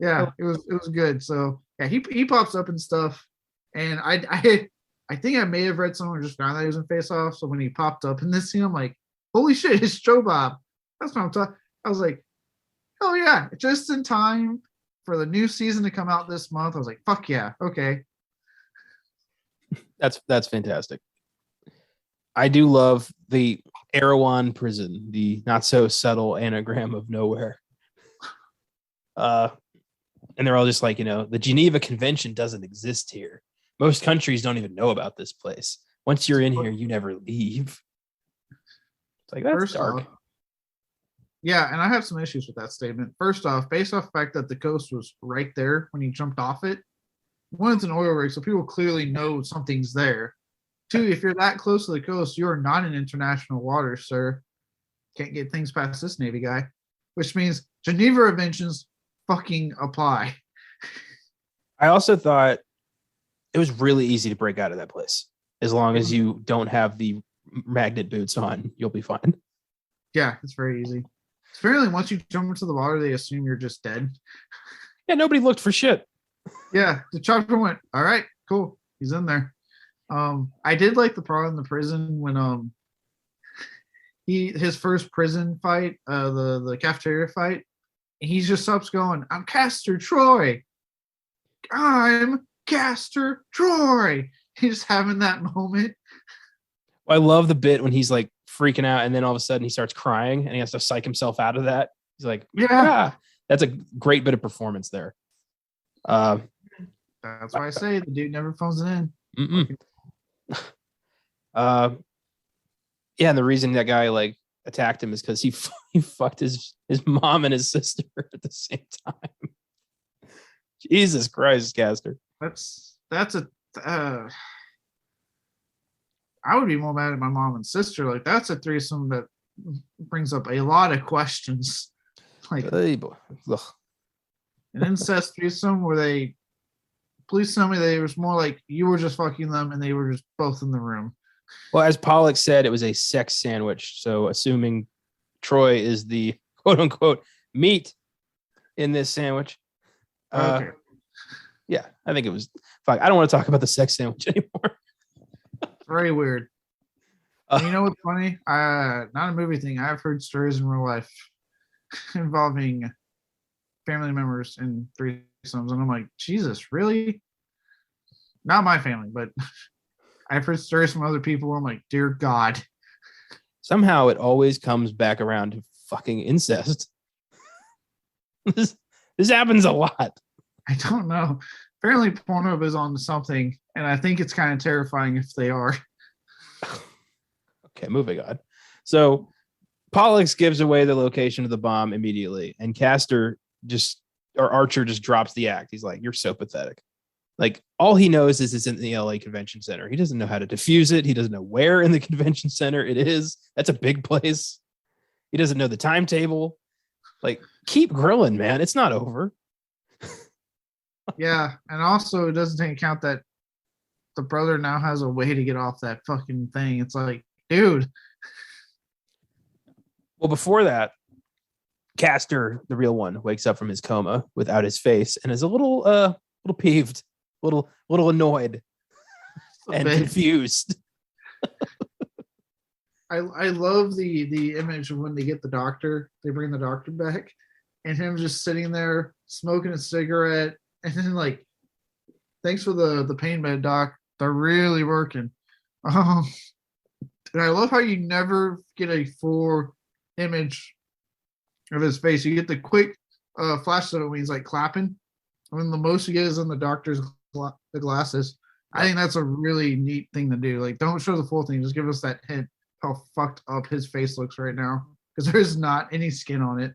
Yeah, it was good. So yeah, he pops up and stuff. And I think I may have read somewhere just found that he was in Face Off. So when he popped up in this scene, I'm like, holy shit, it's Joe Bob. That's what I'm talking. I was like, oh yeah, just in time for the new season to come out this month. I was like, fuck yeah, okay. That's fantastic. I do love the Erewhon prison, the not so subtle anagram of nowhere. And they're all just like, the Geneva Convention doesn't exist here. Most countries don't even know about this place. Once you're in here, you never leave. It's like, that's First dark. off, yeah, and I have some issues with that statement. First off, based off the fact that the coast was right there when he jumped off it. One, it's an oil rig, so people clearly know something's there. 2, if you're that close to the coast, you are not in international waters, sir. Can't get things past this Navy guy. Which means Geneva Conventions fucking apply. I also thought it was really easy to break out of that place. As long as you don't have the magnet boots on, you'll be fine. Yeah, it's very easy. Apparently, once you jump into the water, they assume you're just dead. Yeah, nobody looked for shit. Yeah, the chopper went, all right, cool. He's in there. I did like the part in the prison when his first prison fight, the cafeteria fight, he just stops going, I'm Castor Troy. I'm Castor Troy. He's having that moment. I love the bit when he's like freaking out and then all of a sudden he starts crying and he has to psych himself out of that. He's like, yeah, that's a great bit of performance there. That's why I say the dude never phones it in. Yeah, and the reason that guy like attacked him is because he fucked his mom and his sister at the same time. Jesus Christ, Castor. I would be more mad at my mom and sister. Like, that's a threesome that brings up a lot of questions. Like, an incest threesome where please tell me they was more like you were just fucking them and they were just both in the room. Well, as Pollock said, it was a sex sandwich. So assuming Troy is the quote unquote meat in this sandwich. Okay. Yeah, I think it was. Fuck, I don't want to talk about the sex sandwich anymore. Very weird. You know what's funny? Not a movie thing. I've heard stories in real life involving family members in threesomes, and I'm like, Jesus, really? Not my family, but I've heard stories from other people where I'm like, dear God. Somehow it always comes back around to fucking incest. This happens a lot. I don't know. Apparently Pornhub is on something, and I think it's kind of terrifying if they are. Okay, moving on. So Pollux gives away the location of the bomb immediately, and Archer just drops the act. He's like, you're so pathetic. Like, all he knows is it's in the LA Convention Center. He doesn't know how to defuse it. He doesn't know where in the convention center it is. That's a big place. He doesn't know the timetable. Like, keep grilling, man. It's not over. Yeah, and also it doesn't take account that the brother now has a way to get off that fucking thing. It's like, dude. Well, before that, Castor, the real one, wakes up from his coma without his face and is a little peeved, little annoyed and confused. I love the image of when they get the doctor, they bring the doctor back, and him just sitting there smoking a cigarette, and then like, thanks for the pain med, doc. They're really working. And I love how you never get a full image of his face. You get the quick flash of it when he's like clapping. I mean, the most you get is in the doctor's the glasses. I think that's a really neat thing to do. Like, don't show the full thing. Just give us that hint how fucked up his face looks right now, because there's not any skin on it.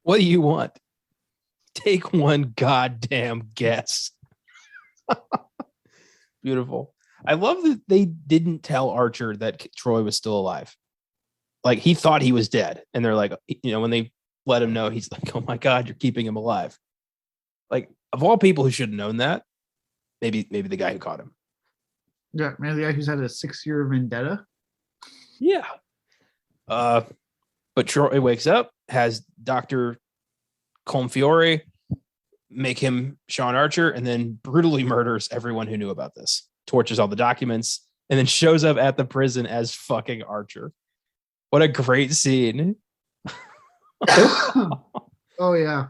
What do you want? Take one goddamn guess. Beautiful. I love that they didn't tell Archer that Troy was still alive. like he thought he was dead, and they're like, when they let him know, he's like, oh my god, you're keeping him alive. Like, of all people who should have known that, maybe the guy who caught him. Yeah, maybe the guy who's had a 6-year vendetta. Yeah. But Troy wakes up, has Dr. Colmfiore make him Sean Archer, and then brutally murders everyone who knew about this, torches all the documents, and then shows up at the prison as fucking Archer. What a great scene. Oh, yeah.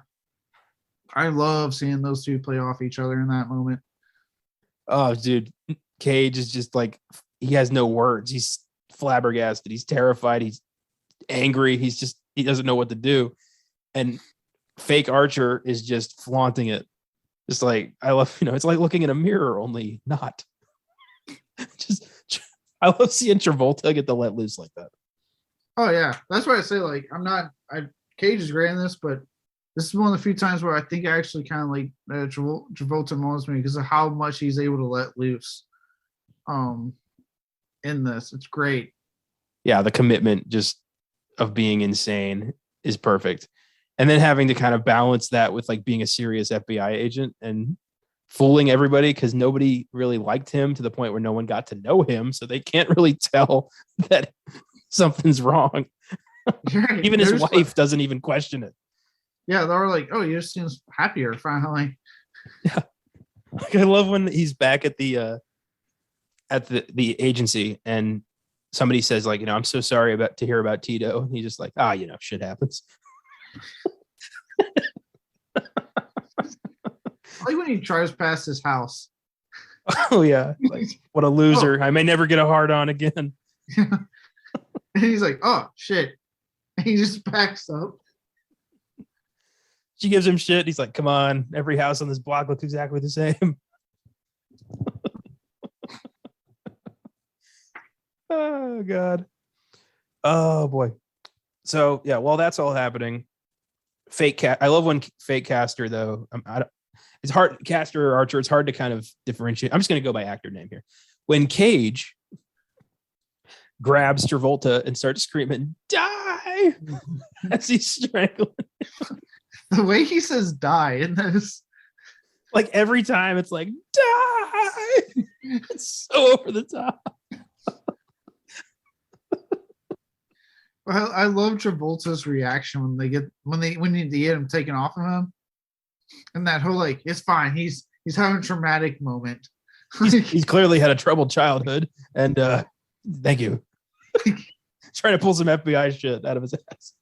I love seeing those two play off each other in that moment. Oh, dude. Cage is just like, he has no words. He's flabbergasted. He's terrified. He's angry. He doesn't know what to do. And fake Archer is just flaunting it. Just like, I love, it's like looking in a mirror, only not. I love seeing Travolta get to let loose like that. Oh, yeah. That's why I say, like, Cage is great in this, but this is one of the few times where I think I actually kind of like Travolta moments me because of how much he's able to let loose in this. It's great. Yeah, the commitment just of being insane is perfect. And then having to kind of balance that with like being a serious FBI agent and fooling everybody because nobody really liked him to the point where no one got to know him. So they can't really tell that something's wrong. Right. Even his wife doesn't even question it. Yeah, they're like, oh, he just seems happier finally. Yeah. Like, I love when he's back at the agency and somebody says, like, I'm so sorry to hear about Tito. And he's just like, shit happens. Like when he drives past his house. Oh yeah. Like, what a loser. I may never get a hard on again. And he's like, oh shit. And he just backs up. She gives him shit. He's like, come on, every house on this block looks exactly the same. Oh god. Oh boy. So yeah, while that's all happening, I love when fake Caster though. It's hard, Caster or Archer. It's hard to kind of differentiate. I'm just going to go by actor name here. When Cage grabs Travolta and starts screaming, "Die!" as he's strangling. The way he says "die" in this, like every time, it's like "die." It's so over the top. Well, I love Travolta's reaction when you get him taken off of him, and that whole like, it's fine. He's having a traumatic moment. He's clearly had a troubled childhood, and thank you. Trying to pull some FBI shit out of his ass.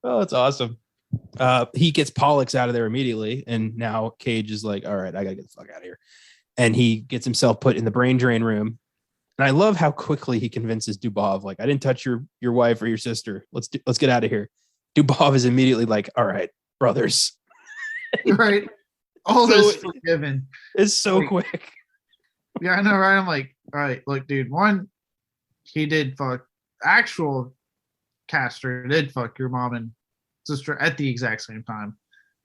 Oh, it's awesome. He gets Pollux out of there immediately, and now Cage is like, all right, I gotta get the fuck out of here. And he gets himself put in the brain drain room. And I love how quickly he convinces Dubov, like, I didn't touch your wife or your sister. Let's get out of here. Dubov is immediately like, all right, brothers. Right. All this forgiven. It's so quick. Yeah, I know, right? I'm like, all right, look, dude, one, he did fuck, actual Caster did fuck your mom and sister at the exact same time.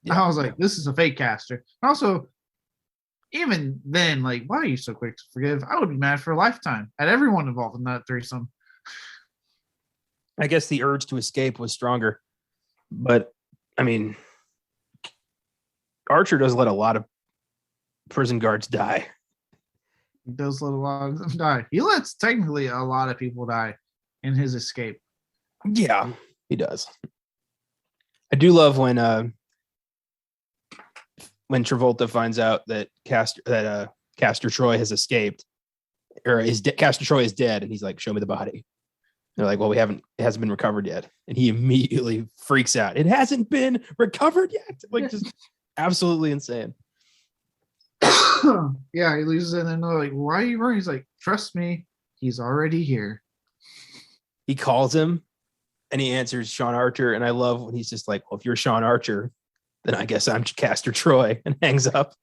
Yeah, I was like, this is a fake Caster. Also, even then, like, why are you so quick to forgive? I would be mad for a lifetime at everyone involved in that threesome. I guess the urge to escape was stronger. But, I mean, Archer does let a lot of prison guards die. He does let a lot of them die. He lets technically a lot of people die in his escape. Yeah, he does. I do love when Travolta finds out that Castor Troy has escaped, or Castor Troy is dead, and he's like, "Show me the body." They're like, "Well, it hasn't been recovered yet," and he immediately freaks out. It hasn't been recovered yet, like just absolutely insane. Yeah, he loses it, and then they're like, "Why are you running?" He's like, "Trust me, he's already here." He calls him, and he answers Sean Archer, and I love when he's just like, "Well, if you're Sean Archer, then I guess I'm Castor Troy," and hangs up.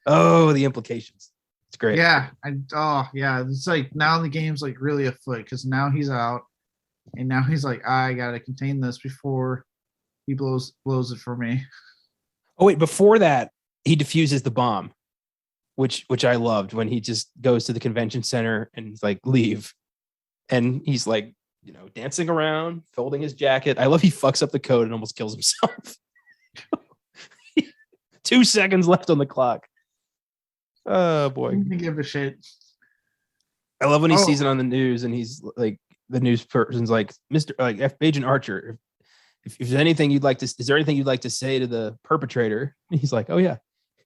Oh, the implications. It's great. Yeah. It's like now the game's like really afoot because now he's out and now he's like, I gotta contain this before he blows it for me. Oh, wait, before that, he defuses the bomb, which I loved when he just goes to the convention center and he's like, leave. And he's like, dancing around, folding his jacket. I love he fucks up the code and almost kills himself. 2 seconds left on the clock. Oh boy. I give a shit. I love when he sees it on the news and he's like, the news person's like, Mr. like Agent Archer, if there's anything is there anything you'd like to say to the perpetrator? And he's like, oh yeah,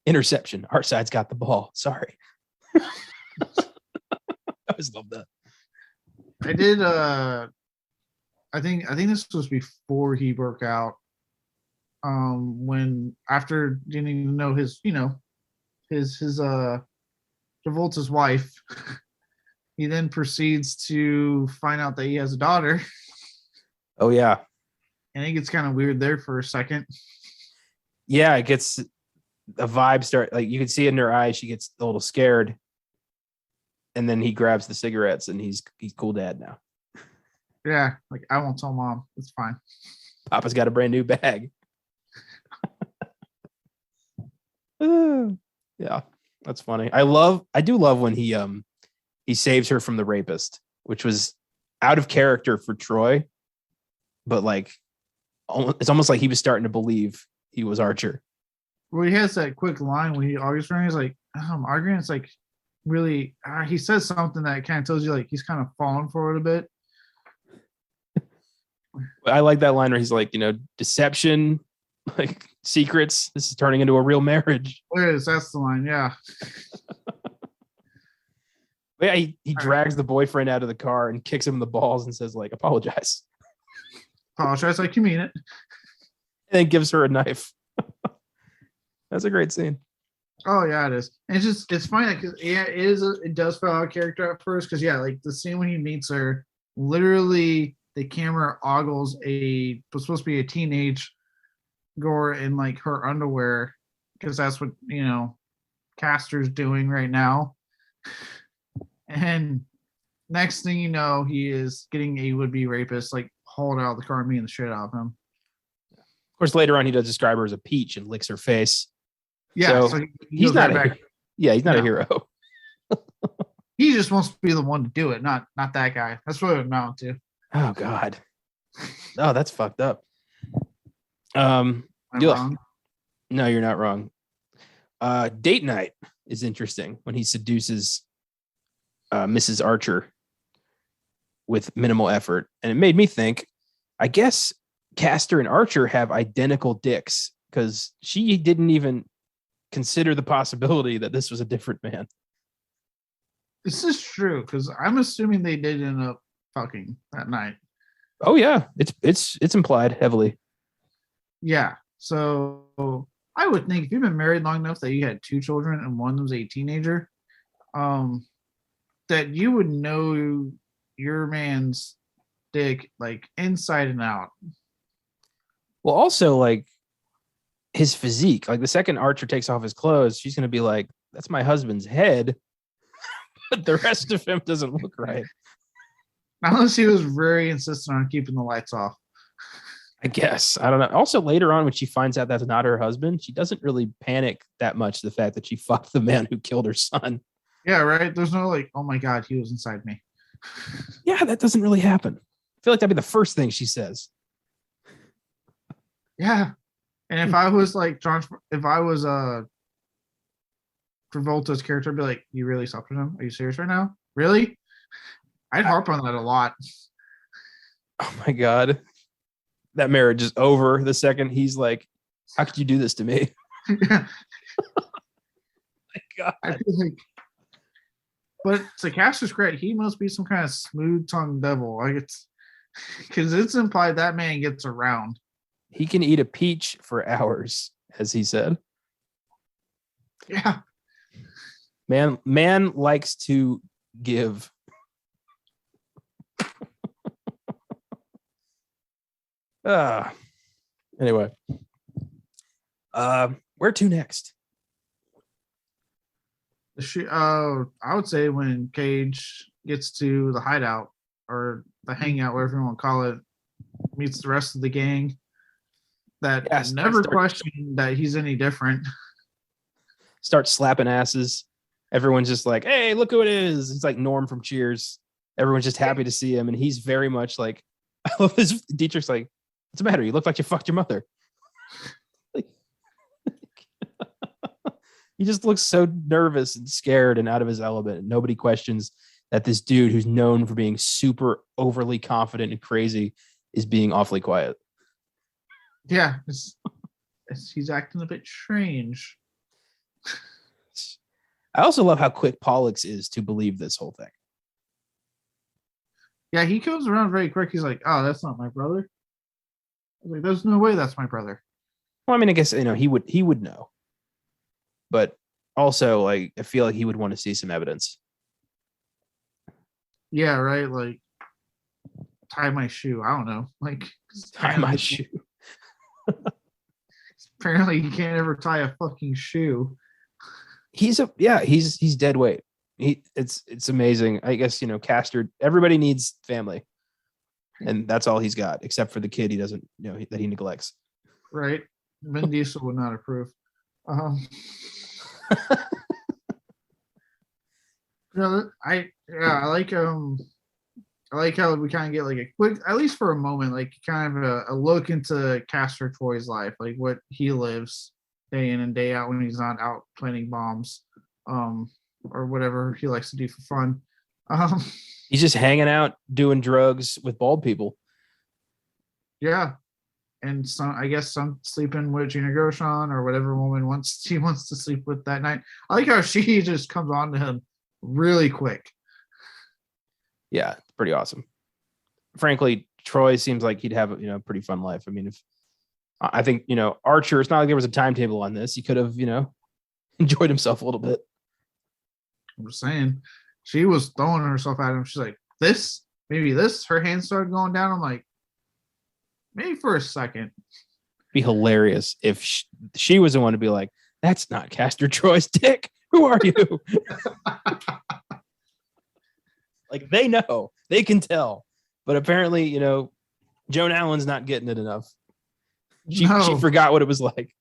interception. Our side's got the ball. Sorry. I always love that. I did. I think this was before he broke out. When after getting to know his Travolta's wife, he then proceeds to find out that he has a daughter. Oh yeah, and it gets kind of weird there for a second. Yeah, it gets a vibe start. Like you can see it in her eyes, she gets a little scared. And then he grabs the cigarettes and he's cool dad now. Yeah, like I won't tell mom. It's fine. Papa's got a brand new bag. Yeah, that's funny. I do love when he saves her from the rapist, which was out of character for Troy, but like it's almost like he was starting to believe he was Archer. Well, he has that quick line when he argues for him. He's like, arguing. It's like really, he says something that kind of tells you like he's kind of falling for it a bit. I like that line where he's like, deception, like secrets. This is turning into a real marriage. It is. That's the line. Yeah. But yeah, he drags the boyfriend out of the car and kicks him in the balls and says, like, apologize. Apologize like you mean it. And then gives her a knife. That's a great scene. Oh yeah, it is. And it's funny because it does feel out of character at first because like the scene when he meets her, literally the camera ogles was supposed to be a teenage girl in like her underwear because that's what Castor's doing right now. And next thing you know, he is getting a would-be rapist like hauled out of the car and beating the shit out of him. Of course, later on he does describe her as a peach and licks her face. Yeah, so he's not he's not a hero. He just wants to be the one to do it, not that guy. That's what it amounts to. Oh God. Oh, that's fucked up. Am I wrong? No, you're not wrong. Date night is interesting when he seduces Mrs. Archer with minimal effort. And it made me think, I guess Castor and Archer have identical dicks because she didn't even consider the possibility that this was a different man. This is true because I'm assuming they did end up fucking that night. Oh yeah, it's implied heavily. Yeah, so I would think if you've been married long enough that you had 2 children and one of them's a teenager, that you would know your man's dick like inside and out. Well, also like his physique, like the second Archer takes off his clothes, she's going to be like, that's my husband's head. But the rest of him doesn't look right. Unless he was very insistent on keeping the lights off. I guess. I don't know. Also, later on, when she finds out that's not her husband, she doesn't really panic that much the fact that she fucked the man who killed her son. Yeah, right? There's no like, oh my God, he was inside me. Yeah, that doesn't really happen. I feel like that'd be the first thing she says. Yeah. And if I was like Travolta's character, I'd be like, you really slept with him? Are you serious right now? Really? I'd harp on that a lot. Oh my God. That marriage is over the second he's like, how could you do this to me? Yeah. Oh my God. I feel like, but to Castor's credit, he must be some kind of smooth-tongued devil. Like it's because it's implied that man gets around. He can eat a peach for hours, as he said. Yeah. Man likes to give. Anyway. Where to next? I would say when Cage gets to the hideout or the hangout, whatever you want to call it, meets the rest of the gang that never questioned that he's any different. Start slapping asses. Everyone's just like, hey, look who it is. It's like Norm from Cheers. Everyone's just happy to see him, and he's very much like, I love this. Dietrich's like, "What's the matter? You look like you fucked your mother." Like, he just looks so nervous and scared and out of his element. And nobody questions that this dude who's known for being super overly confident and crazy is being awfully quiet. Yeah, he's acting a bit strange. I also love how quick Pollux is to believe this whole thing. Yeah, he comes around very quick. He's like, "Oh, that's not my brother." I was like, "There's no way that's my brother." Well, I mean, I guess he would know, but also like I feel like he would want to see some evidence. Yeah, right. Like, tie my shoe. I don't know. Like, Tie my shoe. Apparently, you can't ever tie a fucking shoe. He's dead weight. It's amazing. I guess Castor. Everybody needs family, and that's all he's got, except for the kid he doesn't that he neglects. Right. Vin Diesel would not approve. I like how we kind of get like a quick, at least for a moment, like kind of a look into Castor Troy's life, like what he lives day in and day out when he's not out planting bombs, or whatever he likes to do for fun. He's just hanging out doing drugs with bald people. Yeah. And I guess some sleeping with Gina Gershon or whatever woman she wants to sleep with that night. I like how she just comes on to him really quick. Yeah, it's pretty awesome. Frankly, Troy seems like he'd have a pretty fun life. I mean, I think Archer, it's not like there was a timetable on this. He could have enjoyed himself a little bit. I'm just saying, she was throwing herself at him. She's like, maybe this. Her hands started going down. I'm like, maybe for a second. Be hilarious if she was the one to be like, "That's not Castor Troy's dick. Who are you?" Like, they know, they can tell, but apparently, Joan Allen's not getting it enough. She forgot what it was like.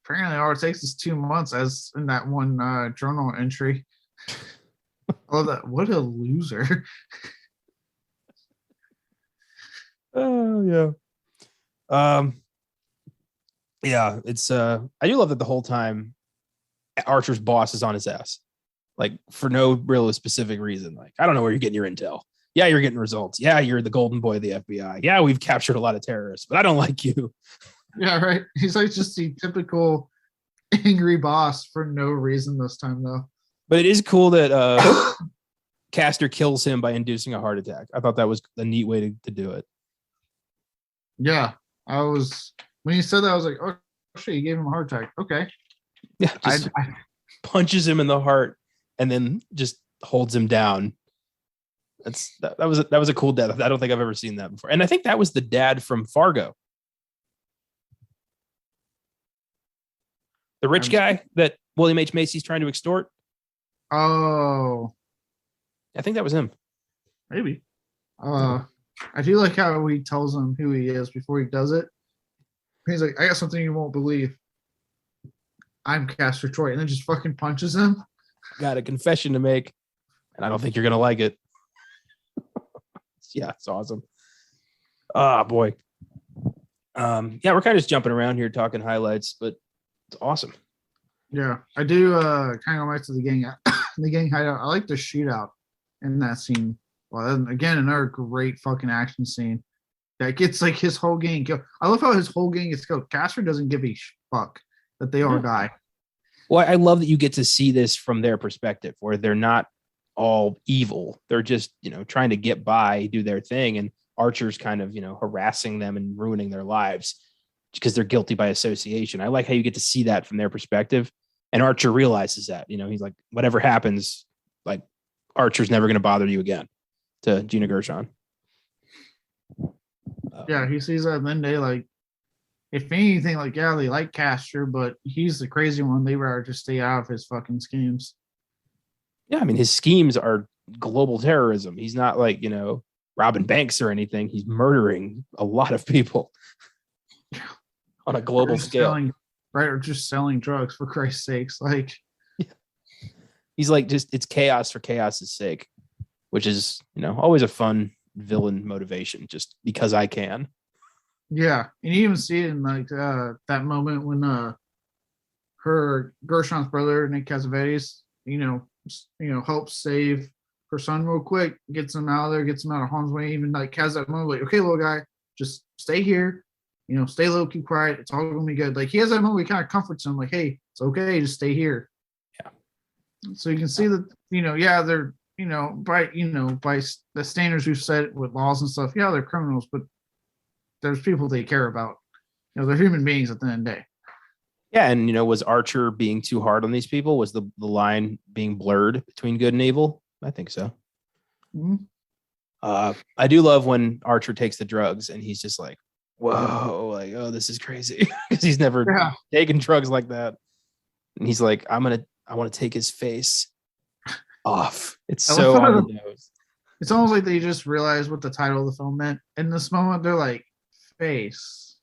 Apparently, all it takes is 2 months, as in that one journal entry. Oh, that what a loser! Oh yeah. Yeah, it's I do love that the whole time Archer's boss is on his ass, like for no real specific reason. Like, I don't know where you're getting your intel. Yeah, you're getting results. Yeah, you're the golden boy of the FBI. Yeah, we've captured a lot of terrorists, but I don't like you. Yeah, right. He's like just the typical angry boss for no reason this time, though. But it is cool that Castor kills him by inducing a heart attack. I thought that was a neat way to do it. Yeah, when you said that, I was like, "Oh shit, you gave him a heart attack." Okay. Yeah, just punches him in the heart and then just holds him down. That was a cool death. I don't think I've ever seen that before. And I think that was the dad from Fargo. The rich guy that William H. Macy's trying to extort. Oh. I think that was him. Maybe. I do like how he tells him who he is before he does it. He's like, "I got something you won't believe. I'm Castor Troy," and then just fucking punches him. Got a confession to make, and I don't think you're gonna like it. Yeah, it's awesome. Ah, boy. Yeah, we're kind of just jumping around here talking highlights, but it's awesome. Yeah, I do kind of go back to the gang hideout. I like the shootout in that scene. Well, again, another great fucking action scene. That gets like his whole gang killed. I love how his whole gang gets killed. Castor doesn't give a fuck that they all die. Well, I love that you get to see this from their perspective, where they're not all evil. They're just, trying to get by, do their thing. And Archer's kind of, harassing them and ruining their lives because they're guilty by association. I like how you get to see that from their perspective. And Archer realizes that, he's like, whatever happens, like Archer's never going to bother you again, to Gina Gershon. Yeah, he sees that, and then they like, if anything, like, yeah, they like Castor, but he's the crazy one. They rather just stay out of his fucking schemes. Yeah, I mean, his schemes are global terrorism. He's not like, robbing banks or anything. He's murdering a lot of people on a global scale. Or just selling drugs, for Christ's sakes. Like, yeah. He's like, it's chaos for chaos's sake, which is, always a fun villain motivation, just because I can. Yeah, and you even see it in like that moment when her Gershon's brother Nick Cassavetes, helps save her son real quick, gets him out of there, gets him out of harm's way. Even like has that moment like, okay, little guy, just stay here, stay low, keep quiet. It's all gonna be good. Like he has that moment, he kind of comforts him, like, hey, it's okay, just stay here. Yeah. So you can see that, they're, by the standards we've set with laws and stuff, yeah, they're criminals, but there's people they care about. They're human beings at the end of the day. Yeah, and was Archer being too hard on these people? Was the line being blurred between good and evil? I think so. Mm-hmm. I do love when Archer takes the drugs and he's just like, whoa, like, oh, this is crazy. Because he's never taken drugs like that. And he's like, I want to take his face off. It's so on the nose. It's almost like they just realized what the title of the film meant. In this moment, they're like, face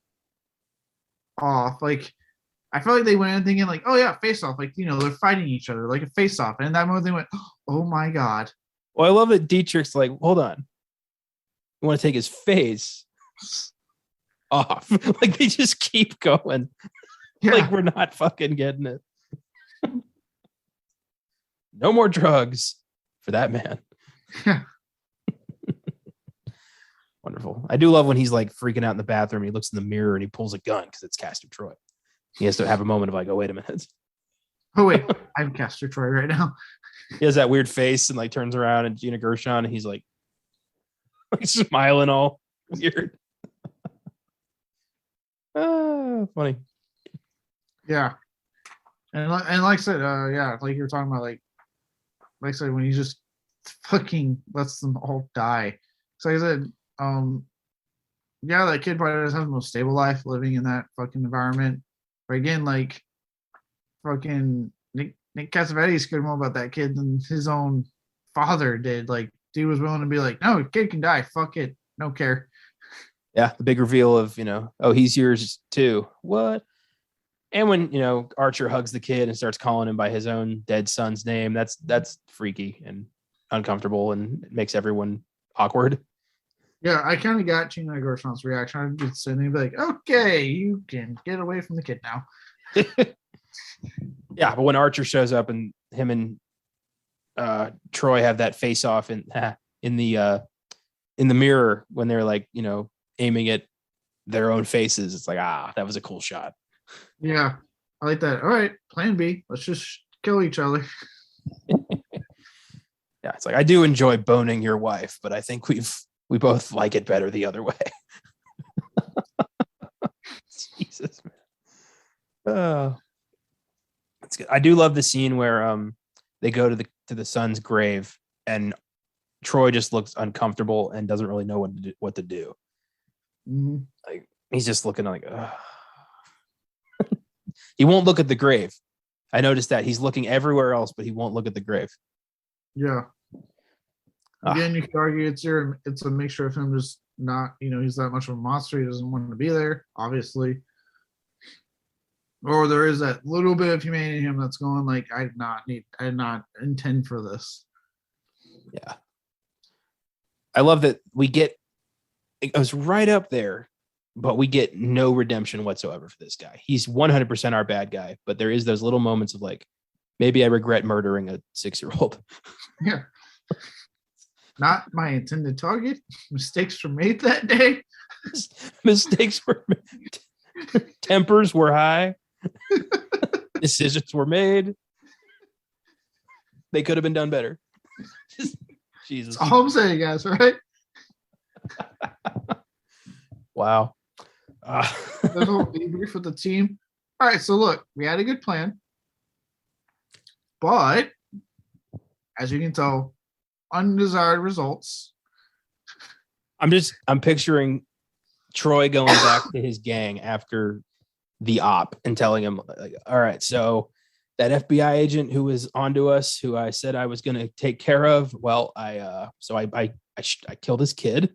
off. Like, I felt like they went in thinking like, oh yeah, face off. Like, they're fighting each other like a face off. And in that moment they went, oh my God. Well, I love that Dietrich's like, hold on. You want to take his face off. Like they just keep going. Yeah. Like we're not fucking getting it. No more drugs for that man. Yeah. Wonderful. I do love when he's like freaking out in the bathroom. He looks in the mirror and he pulls a gun because it's Castor Troy. He has to have a moment of like, oh, wait a minute. Oh, wait, I'm Castor Troy right now. He has that weird face and like turns around and Gina Gershon and he's like smiling all weird. Funny. Yeah. And like I said, like you were talking about, like I said, when he just fucking lets them all die. So like I said, that kid probably doesn't have the most stable life living in that fucking environment. But again, like fucking Nick Cassavetes cared more about that kid than his own father did. Like, dude was willing to be like, no, kid can die. Fuck it. Don't care. Yeah, the big reveal of, oh, he's yours too. What? And when, Archer hugs the kid and starts calling him by his own dead son's name, that's freaky and uncomfortable and it makes everyone awkward. Yeah, I kind of got Gina Gershon's reaction. I'd be sitting there and be like, okay, you can get away from the kid now. Yeah, but when Archer shows up and him and Troy have that face off in the mirror when they're like, aiming at their own faces, it's like, that was a cool shot. Yeah, I like that. All right, plan B. Let's just kill each other. Yeah, it's like, I do enjoy boning your wife, but I think we both like it better the other way. Jesus, man. Oh, that's good. I do love the scene where they go to the son's grave and Troy just looks uncomfortable and doesn't really know what to do. Mm-hmm. Like he's just looking like, he won't look at the grave. I noticed that he's looking everywhere else, but he won't look at the grave. Yeah. Again, you could argue it's a mixture of him just not, he's that much of a monster. He doesn't want to be there, obviously. Or there is that little bit of humanity in him that's going like, I did not intend for this. Yeah. I love that it goes right up there, but we get no redemption whatsoever for this guy. He's 100% our bad guy, but there is those little moments of like, maybe I regret murdering a 6-year-old. Yeah. Not my intended target. Mistakes were made that day. Mistakes were made. Tempers were high. Decisions were made. They could have been done better. Jesus. That's all I'm saying, guys, right? Wow. There's a little debrief with the team. All right, so look, we had a good plan. But as you can tell, undesired results. I'm picturing Troy going back to his gang after the op and telling him, like, all right, so that FBI agent who was onto us, who I said I was going to take care of, well, I killed his kid,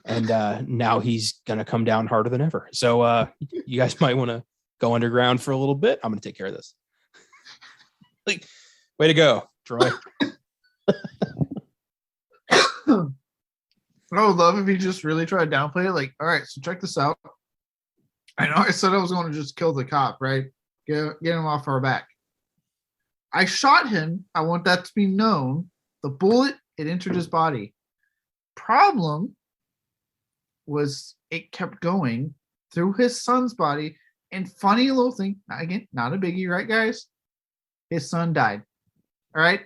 and now he's going to come down harder than ever. So you guys might want to go underground for a little bit. I'm going to take care of this. Like, way to go, Troy. I would love if he just really tried to downplay it. Like, all right, so check this out. I know I said I was going to just kill the cop, right? Get him off our back. I shot him. I want that to be known. The bullet, it entered his body. Problem was it kept going through his son's body. And funny little thing, again, not a biggie, right, guys? His son died. All right?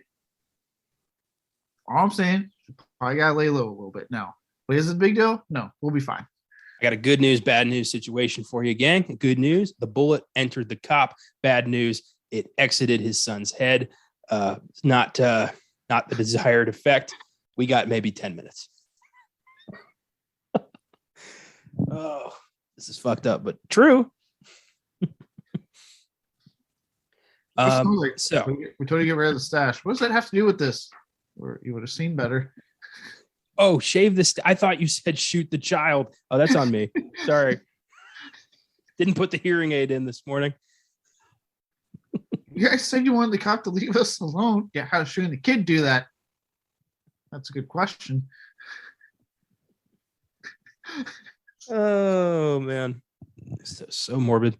All I'm saying, probably got to lay low a little bit now. But is it a big deal? No, we'll be fine. I got a good news, bad news situation for you, gang. Good news, the bullet entered the cop. Bad news, it exited his son's head. Not the desired effect. We got maybe 10 minutes. Oh, this is fucked up, but true. So we totally get rid of the stash. What does that have to do with this? Or you would have seen better. Oh, shave this. I thought you said shoot the child. Oh, that's on me. Sorry. Didn't put the hearing aid in this morning. You guys said you wanted the cop to leave us alone. Yeah, how should the kid do that? That's a good question. Oh, man. This is so morbid.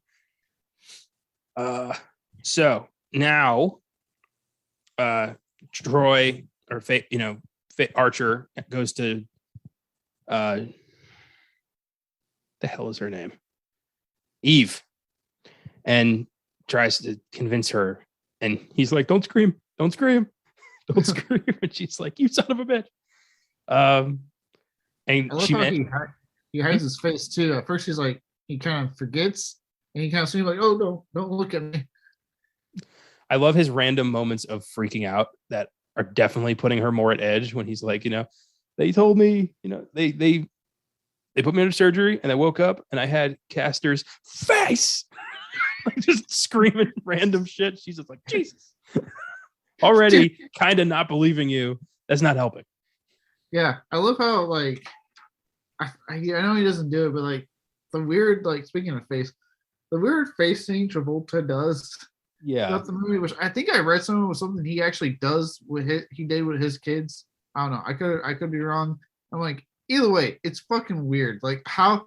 So now Troy or Archer goes to the hell is her name? Eve, and tries to convince her, and he's like, don't scream, don't scream, don't scream. And she's like, you son of a bitch. And he hides his face too. At first he's like, he kind of forgets, and he kind of seems like, oh no, don't look at me. I love his random moments of freaking out that are definitely putting her more at edge when he's like, they told me, they put me under surgery and I woke up and I had Castor's face. Like just screaming random shit. She's just like, Jesus. Already kind of not believing you. That's not helping. Yeah. I love how like I know he doesn't do it, but like the weird, like speaking of face, the weird face thing Travolta does. Yeah. The movie, which I think I read something he actually does he did with his kids. I don't know. I could be wrong. I'm like, either way, it's fucking weird. Like how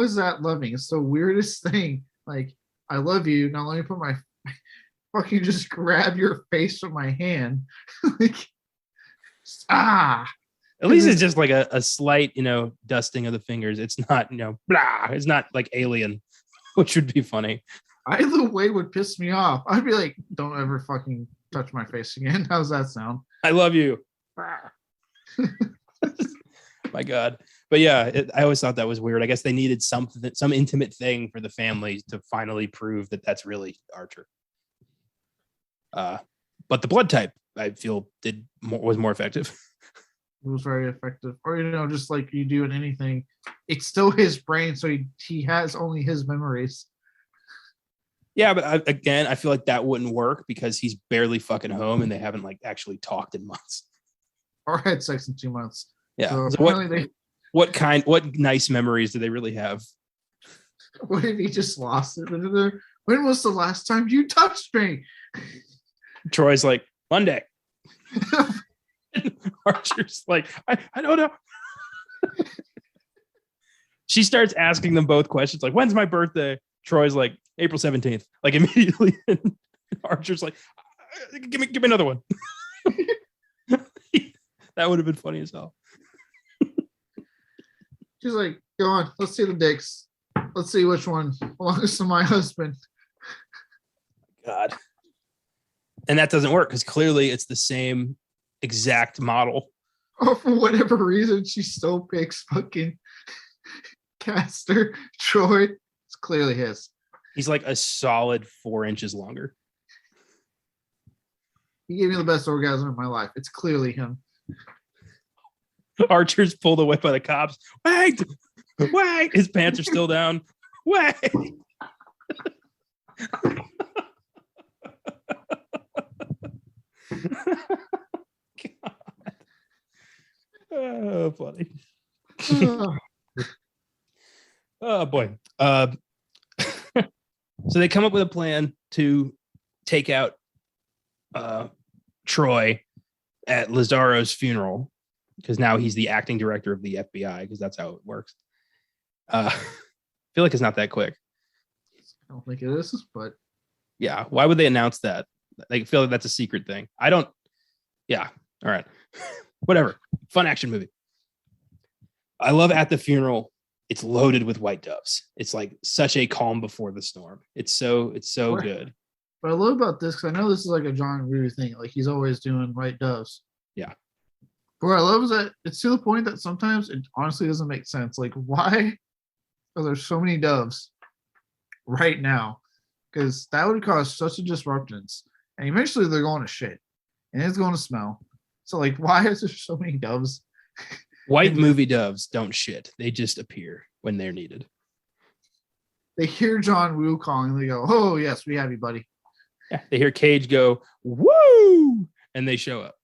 is that loving? It's the weirdest thing. Like, I love you. Now let me put my fucking just grab your face with my hand. Like, At least it's just like a slight, dusting of the fingers. It's not, blah. It's not like Alien, which would be funny. Either way would piss me off. I'd be like, don't ever fucking touch my face again. How's that sound? I love you. My God. But yeah, I always thought that was weird. I guess they needed some intimate thing for the family to finally prove that that's really Archer. But the blood type, I feel, was more effective. It was very effective. Or, just like you do in anything, it's still his brain, so he has only his memories. Yeah, but I feel like that wouldn't work because he's barely fucking home and they haven't like actually talked in months. Or had sex in 2 months. Yeah. So what nice memories do they really have? What if he just lost it? When was the last time you touched me? Troy's like, Monday. Archer's like, I don't know. She starts asking them both questions like, when's my birthday? Troy's like, April 17th. Like immediately. And Archer's like, give me another one. That would have been funny as hell. She's like, go on, let's see the dicks. Let's see which one belongs to my husband. God. And that doesn't work because clearly it's the same exact model. Oh, for whatever reason, she still picks fucking Castor Troy. It's clearly his. He's like a solid 4 inches longer. He gave me the best orgasm of my life. It's clearly him. Archer's pulled away by the cops. Wait! His pants are still down. Wait! God. Oh, funny. Oh boy. So they come up with a plan to take out Troy at Lazaro's funeral. because now he's the acting director of the FBI, because that's how it works. I feel like it's not that quick. I don't think it is, but yeah, why would they announce that? I feel like that's a secret thing. I don't. Yeah, all right, whatever. Fun action movie. I love At the Funeral. It's loaded with white doves. It's like such a calm before the storm. It's so good. What I love about this, because I know this is like a John Woo thing, like he's always doing white doves. Yeah. But what I love is that it's to the point that sometimes it honestly doesn't make sense. Like, why are there so many doves right now? Because that would cause such a disruptance. And eventually they're going to shit. And it's going to smell. So, like, why is there so many doves? White movie doves don't shit. They just appear when they're needed. They hear John Woo calling. They go, oh, yes, we have you, buddy. Yeah, they hear Cage go, woo! And they show up.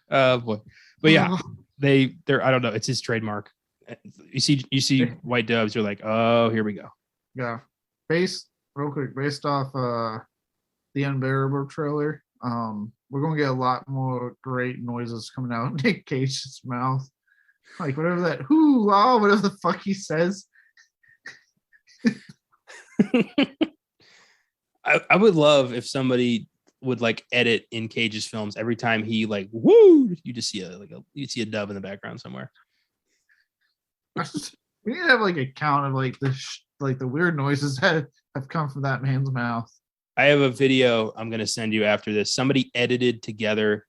Oh, boy. But yeah, they're, I don't know. It's his trademark. You see white doves. You're like, oh, here we go. Yeah. Based off the Unbearable trailer, we're gonna get a lot more great noises coming out of Nick Cage's mouth, like whatever that whatever the fuck he says. I would love if somebody would like edit in Cage's films every time he like woo, you just see a dove in the background somewhere. We need to have like a count of like the weird noises that have come from that man's mouth. I have a video I'm going to send you after this. Somebody edited together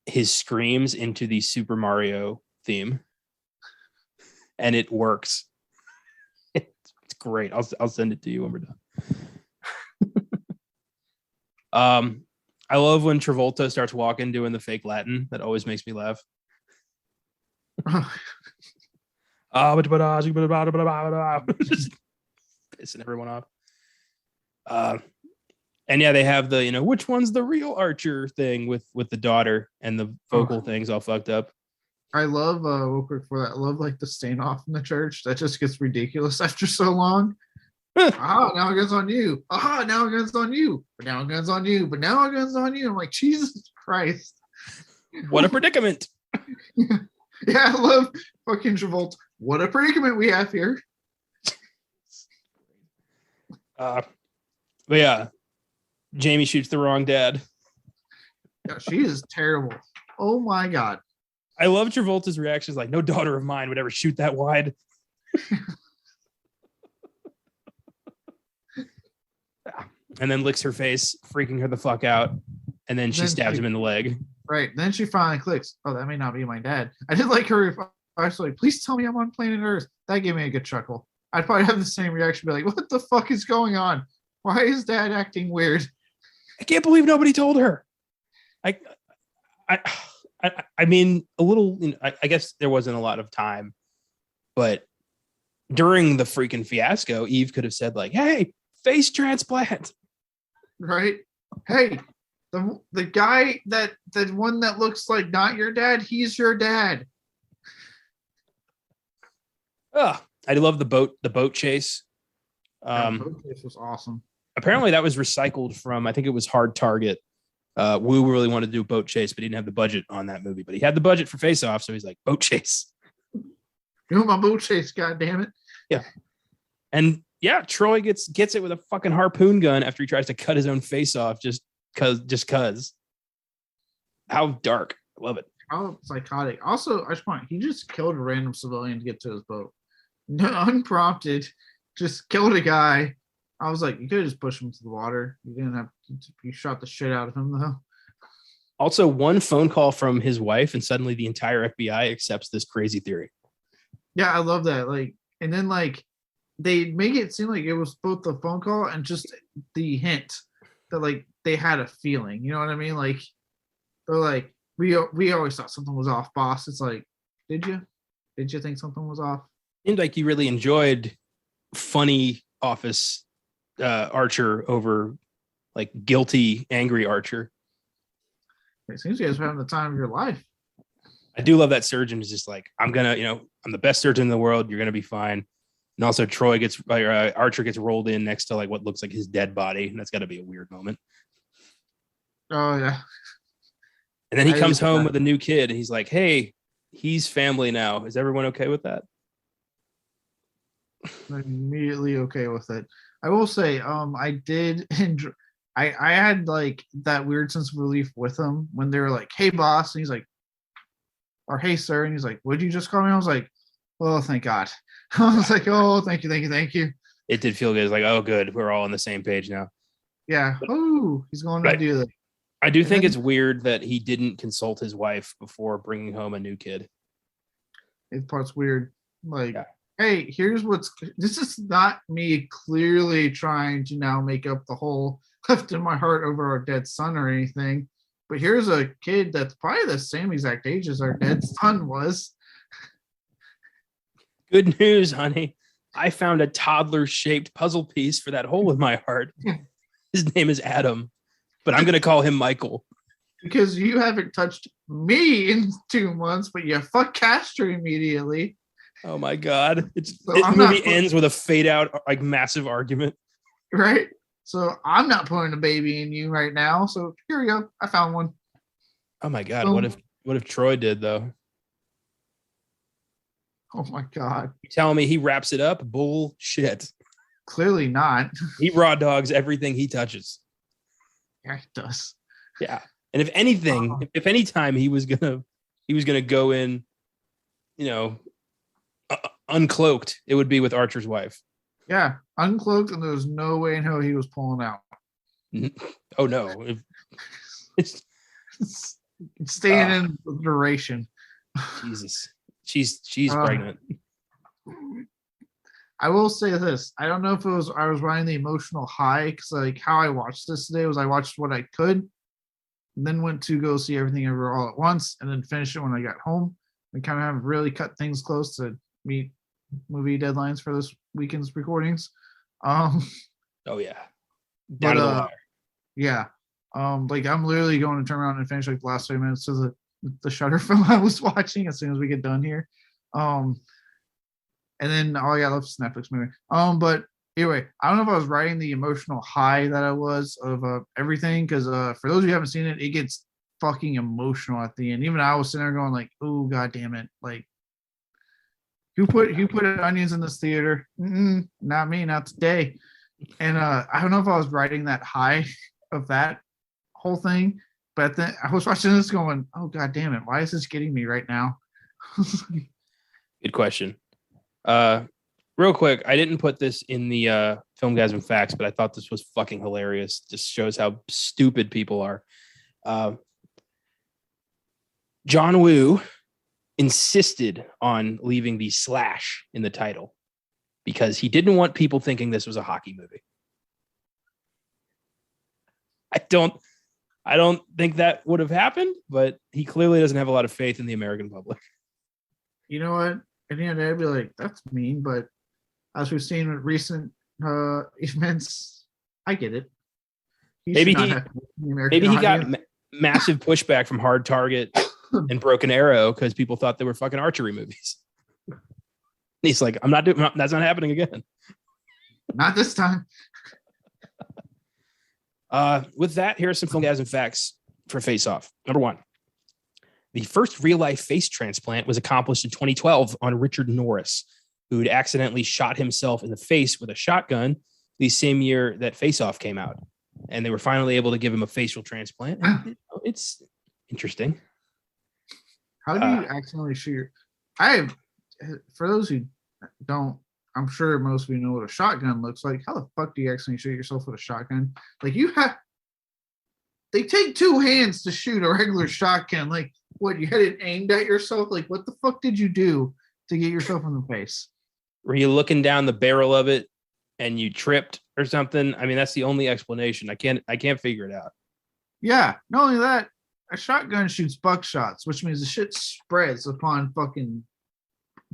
his screams into the Super Mario theme, and it works. It's great. I'll send it to you when we're done. I love when Travolta starts walking doing the fake Latin. That always makes me laugh. Just pissing everyone off. And yeah, they have the, which one's the real Archer thing with the daughter, and the vocal thing's all fucked up. I love real quick for that. I love like the standoff in the church. That just gets ridiculous after so long. Now a gun's on you. Now a gun's on you. But now a gun's on you. But now a gun's on you. I'm like, Jesus Christ. What a predicament. Yeah, I love fucking Travolta. What a predicament we have here. But yeah, Jamie shoots the wrong dad. Yeah, she is terrible. Oh my God. I love Travolta's reactions, like, no daughter of mine would ever shoot that wide. And then licks her face, freaking her the fuck out. And then she stabs him in the leg. Right. Then she finally clicks. Oh, that may not be my dad. I did like her. I was like, please tell me I'm on planet Earth. That gave me a good chuckle. I'd probably have the same reaction. Be like, what the fuck is going on? Why is dad acting weird? I can't believe nobody told her. I mean, a little, I guess there wasn't a lot of time, but during the freaking fiasco, Eve could have said like, hey, face transplant. Right. Hey, the guy the one that looks like not your dad, he's your dad. Oh, I love the boat chase. Boat chase was awesome. Apparently that was recycled from, I think it was Hard Target. Wu really wanted to do a boat chase, but he didn't have the budget on that movie. But he had the budget for Face Off, so he's like, boat chase. Do my boat chase, god damn it. Yeah. And yeah, Troy gets it with a fucking harpoon gun after he tries to cut his own face off just cause. How dark. I love it. How psychotic. Also, I just point, he just killed a random civilian to get to his boat. No, unprompted. Just killed a guy. I was like, you could have just pushed him to the water. You didn't have to, you shot the shit out of him though. Also, one phone call from his wife, and suddenly the entire FBI accepts this crazy theory. Yeah, I love that. Like, and then like they make it seem like it was both the phone call and just the hint that like they had a feeling. You know what I mean? Like they're like, we always thought something was off, boss. It's like, did you think something was off? Seemed like you really enjoyed funny office Archer over like guilty, angry Archer. It seems you guys are having the time of your life. I do love that surgeon is just like, I'm the best surgeon in the world. You're gonna be fine. And also Archer gets rolled in next to like what looks like his dead body. And that's got to be a weird moment. Oh yeah. And then he comes home with a new kid and he's like, hey, he's family now. Is everyone okay with that? I'm immediately okay with it. I will say, I did enjoy. I had like that weird sense of relief with him when they were like, "Hey, boss," and he's like, or "Hey, sir," and he's like, "What'd you just call me?" I was like, "Oh, thank God." I was like, "Oh, thank you, thank you, thank you." It did feel good. It's like, oh, good. We're all on the same page now. Yeah. Oh, he's going to do that. I do think it's weird that he didn't consult his wife before bringing home a new kid. It part's weird. Like, hey, here's this is not me clearly trying to now make up the hole left in my heart over our dead son or anything. But here's a kid that's probably the same exact age as our dead son was. Good news, honey. I found a toddler-shaped puzzle piece for that hole in my heart. His name is Adam, but I'm going to call him Michael. Because you haven't touched me in 2 months, but you fuck Castor immediately. Oh my God. This movie ends with a fade out, like massive argument. Right? So I'm not putting a baby in you right now. So here we go. I found one. Oh my God. What if Troy did though? Oh my God. You telling me he wraps it up? Bullshit. Clearly not. He raw dogs everything he touches. Yeah, he does. Yeah. And if anything, if any time he was gonna go in, uncloaked, it would be with Archer's wife. Yeah, uncloaked, and there was no way in hell he was pulling out. Oh no, it's staying in the duration. Jesus, she's pregnant. I will say this: I don't know if I was riding the emotional high because like how I watched this today was I watched what I could, and then went to go see Everything Everywhere All at Once, and then finish it when I got home. We kind of have really cut things close to meet movie deadlines for this weekend's recordings. Oh yeah, down to the wire. Yeah, like I'm literally going to turn around and finish like the last 3 minutes of the Shudder film I was watching as soon as we get done here. And then all I got left is Netflix movie. But anyway, I don't know if I was riding the emotional high that I was of everything because for those of you who haven't seen it, it gets fucking emotional at the end. Even I was sitting there going like, "Oh God damn it!" Like. Who put onions in this theater? Not me, not today. And I don't know if I was riding that high of that whole thing, but then I was watching this going, oh God damn it, why is this getting me right now? Good question. Real quick, I didn't put this in the Filmgazm facts, but I thought this was fucking hilarious. Just shows how stupid people are. John Woo insisted on leaving the slash in the title because he didn't want people thinking this was a hockey movie. I don't think that would have happened, but he clearly doesn't have a lot of faith in the American public. You know what? At the end of the day, I'd be like, that's mean, but as we've seen with recent events, I get it. Maybe he got massive pushback from Hard Target and Broken Arrow because people thought they were fucking archery movies. And he's like, that's not happening again. Not this time. With that, here are some Filmgazm facts for Face Off. Number 1, the first real-life face transplant was accomplished in 2012 on Richard Norris, who had accidentally shot himself in the face with a shotgun the same year that Face Off came out. And they were finally able to give him a facial transplant. It's interesting. How do you accidentally shoot? For those who don't, I'm sure most of you know what a shotgun looks like. How the fuck do you accidentally shoot yourself with a shotgun? Like they take 2 hands to shoot a regular shotgun. Like what, you had it aimed at yourself? Like what the fuck did you do to get yourself in the face? Were you looking down the barrel of it and you tripped or something? I mean, that's the only explanation. I can't figure it out. Yeah, not only that, a shotgun shoots buckshots, which means the shit spreads upon fucking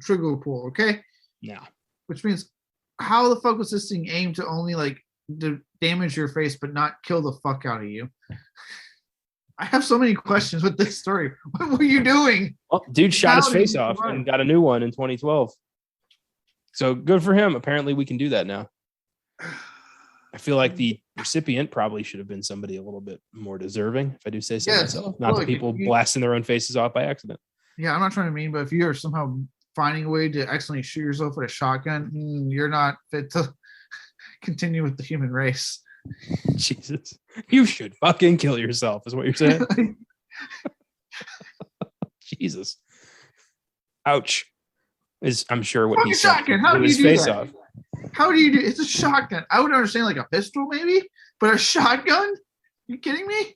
trigger pull, okay? Yeah. Which means how the fuck was this thing aimed to only like damage your face but not kill the fuck out of you? I have so many questions with this story. What were you doing? Well, dude shot his face off and got a new one in 2012. So good for him. Apparently we can do that now. I feel like the recipient probably should have been somebody a little bit more deserving, if I do say so myself. Not the people blasting their own faces off by accident. Yeah, I'm not trying to mean, but if you are somehow finding a way to accidentally shoot yourself with a shotgun, you're not fit to continue with the human race. Jesus. You should fucking kill yourself, is what you're saying? Jesus. Ouch. Is I'm sure what he said. Shotgun. How do you do that? Off. How do you do? It's a shotgun. I would understand like a pistol maybe, but a shotgun? You kidding me?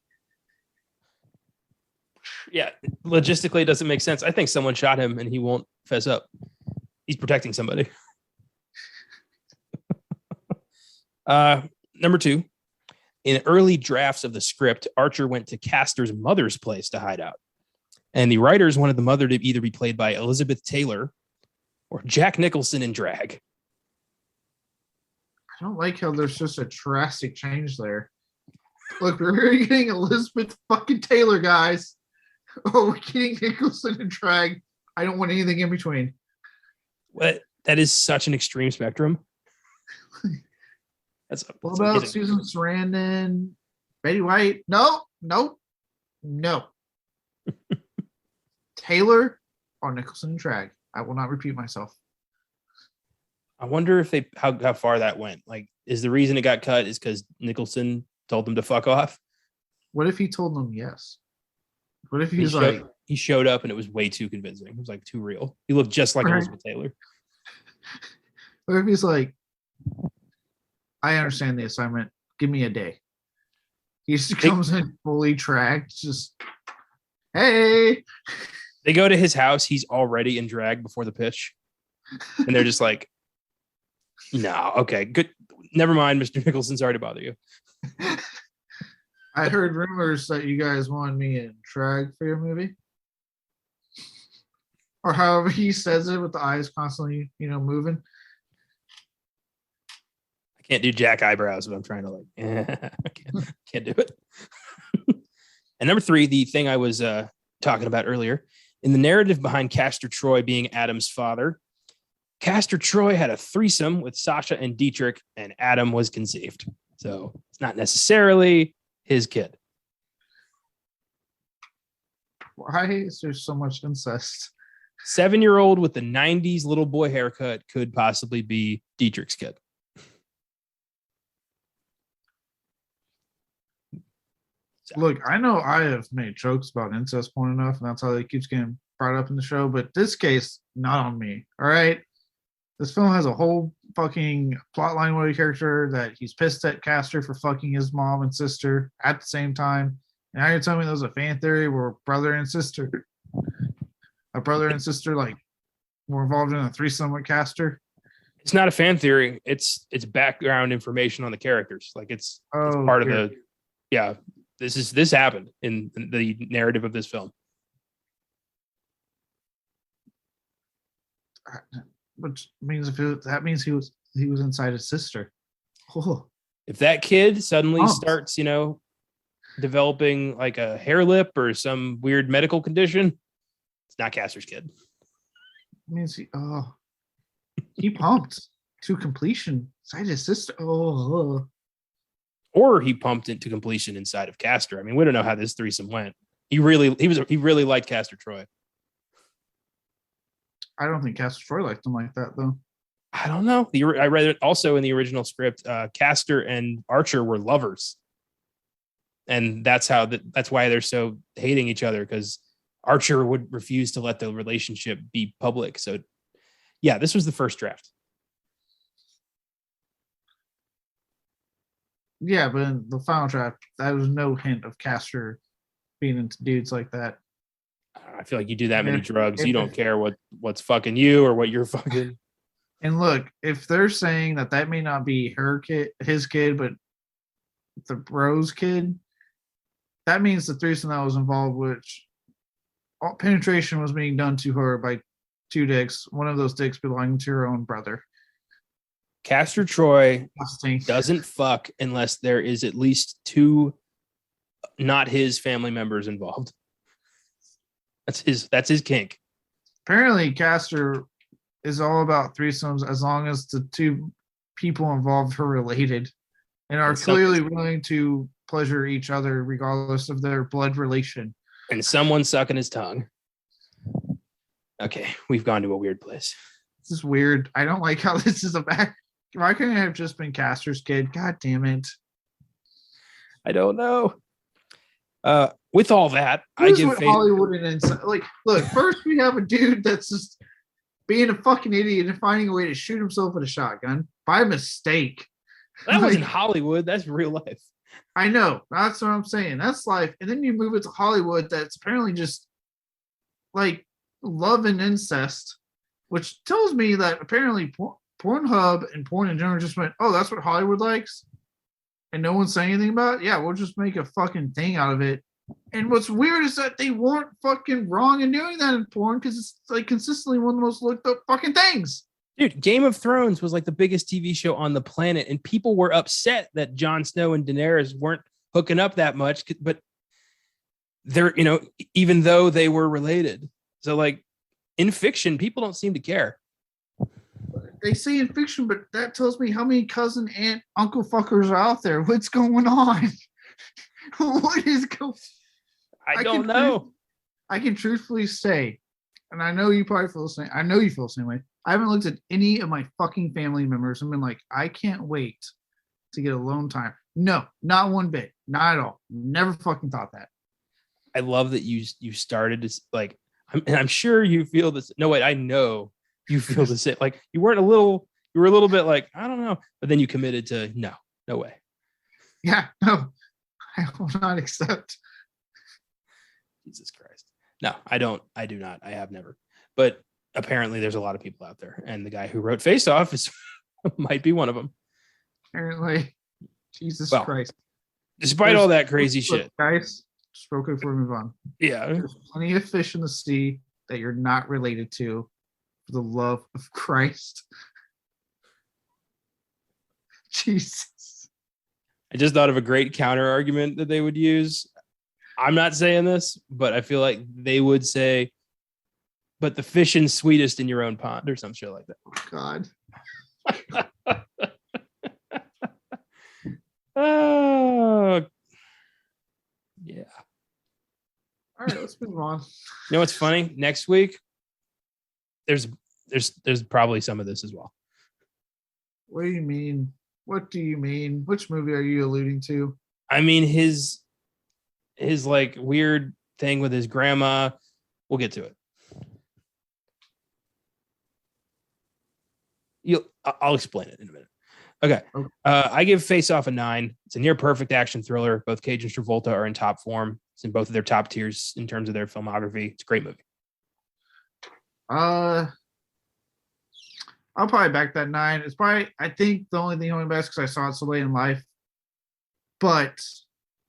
Yeah, logistically it doesn't make sense. I think someone shot him and he won't fess up. He's protecting somebody. Number 2, in early drafts of the script, Archer went to Castor's mother's place to hide out. And the writers wanted the mother to either be played by Elizabeth Taylor or Jack Nicholson in drag. I don't like how there's just a drastic change there. Look, we're getting Elizabeth fucking Taylor, guys. Oh, we're getting Nicholson in drag. I don't want anything in between. What? That is such an extreme spectrum. What about amazing. Susan Sarandon, Betty White? No. Taylor or Nicholson in drag. I will not repeat myself. I wonder if how far that went. Like, is the reason it got cut is because Nicholson told them to fuck off? What if he told them yes? What if he showed up and it was way too convincing? It was like too real. He looked just like Elizabeth Taylor. What if he's like, I understand the assignment. Give me a day. He just comes in fully tracked, just hey. They go to his house. He's already in drag before the pitch. And they're just like, no, okay, good. Never mind, Mr. Nicholson. Sorry to bother you. I heard rumors that you guys wanted me in drag for your movie. Or however he says it with the eyes constantly, moving. I can't do Jack eyebrows, but I'm trying to I can't do it. And number 3, the thing I was talking about earlier, in the narrative behind Castor Troy being Adam's father, Castor Troy had a threesome with Sasha and Dietrich, and Adam was conceived. So it's not necessarily his kid. Why is there so much incest? 7-year-old with the 90s little boy haircut could possibly be Dietrich's kid. Look, I know I have made jokes about incest porn enough, and that's how it keeps getting brought up in the show, but this case, not on me. All right? This film has a whole fucking plotline with a character that he's pissed at Castor for fucking his mom and sister at the same time. And now you're telling me there's a fan theory where a brother and sister like were involved in a threesome with Castor. It's not a fan theory. It's background information on the characters. Like it's part of the, yeah. This happened in the narrative of this film. Which means that means he was inside his sister. Oh. If that kid suddenly starts, developing like a hair lip or some weird medical condition, it's not Castor's kid. It means he pumped to completion inside his sister. Oh. Or he pumped into completion inside of Castor. I mean, we don't know how this threesome went. He really liked Castor Troy. I don't think Castor Troy liked him like that, though. I don't know. I read it also in the original script. Castor and Archer were lovers, and that's why they're so hating each other, because Archer would refuse to let the relationship be public. So, yeah, this was the first draft. Yeah, but in the final draft, there was no hint of Castor being into dudes like that. I feel like you do that many drugs, you don't care what's fucking you or what you're fucking. And look, if they're saying that may not be his kid, but the bro's kid, that means the threesome that was involved, which all penetration was being done to her by 2 dicks, one of those dicks belonging to her own brother. Castor Troy doesn't fuck unless there is at least 2 not his family members involved. That's his kink. Apparently, Castor is all about threesomes as long as the two people involved are related and are clearly willing to pleasure each other regardless of their blood relation. And someone sucking his tongue. Okay, we've gone to a weird place. This is weird. I don't like how this is a back. Why couldn't it have just been Castor's kid? God damn it. I don't know. With all that, Here's what Hollywood and inside. Like, look, first we have a dude that's just being a fucking idiot and finding a way to shoot himself with a shotgun by mistake. That wasn't Hollywood. That's real life. I know. That's what I'm saying. That's life. And then you move it to Hollywood that's apparently just like love and incest, which tells me that apparently Pornhub and porn in general just went, oh, that's what Hollywood likes? And no one's saying anything about it? Yeah, we'll just make a fucking thing out of it. And what's weird is that they weren't fucking wrong in doing that in porn because it's like consistently one of the most looked up fucking things. Dude, Game of Thrones was like the biggest TV show on the planet, and people were upset that Jon Snow and Daenerys weren't hooking up that much, but they're, even though they were related. So like in fiction, people don't seem to care. They say in fiction, but that tells me how many cousin, aunt, uncle fuckers are out there. What's going on? What is going? I don't know. I can truthfully say, and I know you probably feel the same. I know you feel the same way. I haven't looked at any of my fucking family members and been like, I can't wait to get alone time. No, not one bit. Not at all. Never fucking thought that. I love that you started to like, I'm sure you feel this. No, wait, I know you feel the same. Like you were a little bit like, I don't know, but then you committed to no way. Yeah, no, I will not accept. Jesus Christ. No, I don't. I do not. I have never. But apparently there's a lot of people out there. And the guy who wrote Face Off might be one of them. Apparently. Jesus Christ. Despite all that crazy shit. Guys, just real quick before we move on. Yeah. There's plenty of fish in the sea that you're not related to for the love of Christ. Jesus. I just thought of a great counter argument that they would use. I'm not saying this, but I feel like they would say, but the fishing's sweetest in your own pond or some shit like that. Oh, God. Oh, yeah. All right, let's move on. You know what's funny? Next week, there's probably some of this as well. What do you mean? What do you mean? Which movie are you alluding to? I mean, his like weird thing with his grandma. We'll get to it. I'll explain it in a minute. Okay. I give Face Off a 9. It's a near perfect action thriller. Both Cage and Travolta are in top form. It's in both of their top tiers in terms of their filmography. It's a great movie. I'll probably back that 9. It's probably, I think the only thing holding back is because I saw it so late in life. But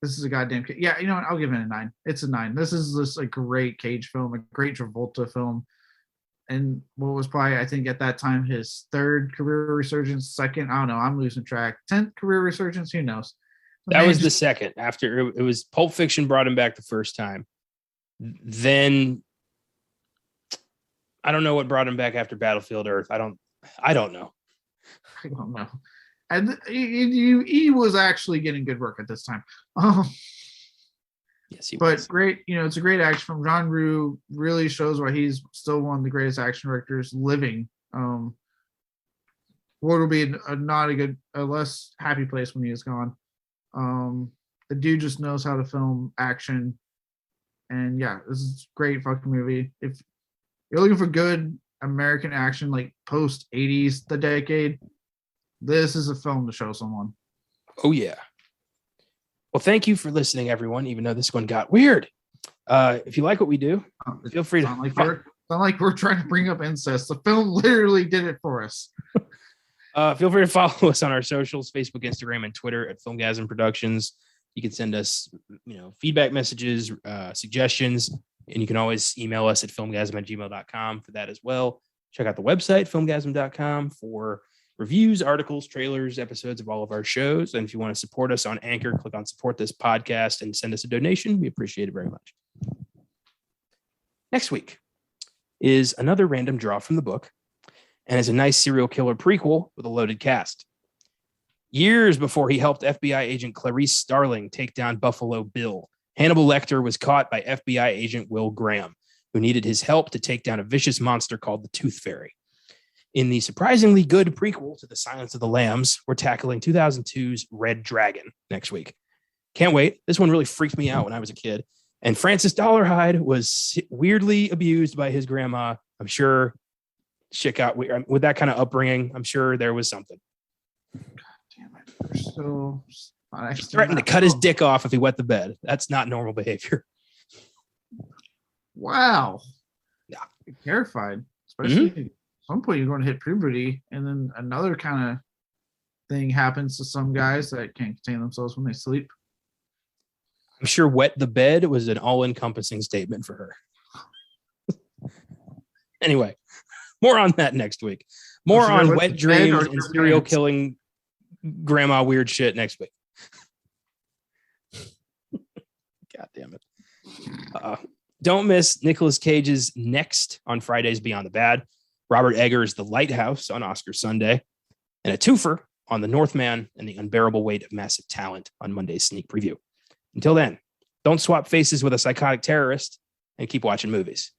this is a goddamn, yeah, you know what? I'll give it a 9. It's a 9. This is just a great Cage film, a great Travolta film. And what was probably, I think at that time, his third career resurgence, second, I don't know, I'm losing track. 10th career resurgence, who knows? That was the second. After it was Pulp Fiction brought him back the first time. Then I don't know what brought him back after Battlefield Earth. I don't know. I don't know. And he was actually getting good work at this time. Yes, he but was. Great, it's a great action film. John Rue really shows why he's still one of the greatest action directors living. World will be a less happy place when he is gone. The dude just knows how to film action, and yeah, this is a great fucking movie. If you're looking for good American action, like post 80s, the decade, this is a film to show someone. Oh yeah. Well, thank you for listening, everyone, even though this one got weird. If you like what we do, feel free to... It's not like we're trying to bring up incest. The film literally did it for us. Feel free to follow us on our socials, Facebook, Instagram, and Twitter at Filmgazm Productions. You can send us, feedback messages, suggestions, and you can always email us at filmgazm@gmail.com for that as well. Check out the website, filmgazm.com, for reviews, articles, trailers, episodes of all of our shows. And if you want to support us on Anchor, click on support this podcast and send us a donation. We appreciate it very much. Next week is another random draw from the book. and is a nice serial killer prequel with a loaded cast. Years before he helped FBI agent Clarice Starling take down Buffalo Bill, Hannibal Lecter was caught by FBI agent Will Graham, who needed his help to take down a vicious monster called the Tooth Fairy. In the surprisingly good prequel to The Silence of the Lambs, we're tackling 2002's Red Dragon next week. Can't wait. This one really freaked me out when I was a kid. And Francis Dollarhide was weirdly abused by his grandma. I'm sure shit got weird. With that kind of upbringing, I'm sure there was something. God damn it. They're still Threatened to cut his dick off if he wet the bed. That's not normal behavior. Wow. Yeah. I'm terrified. Especially at some point you're going to hit puberty, and then another kind of thing happens to some guys that can't contain themselves when they sleep. I'm sure wet the bed was an all-encompassing statement for her. Anyway, more on that next week. More on wet dreams and serial killing grandma weird shit next week. God damn it. Don't miss Nicolas Cage's Next on Fridays Beyond the Bad, Robert Eggers' The Lighthouse on Oscar Sunday, and a twofer on The Northman and The Unbearable Weight of Massive Talent on Monday's sneak preview. Until then, don't swap faces with a psychotic terrorist and keep watching movies.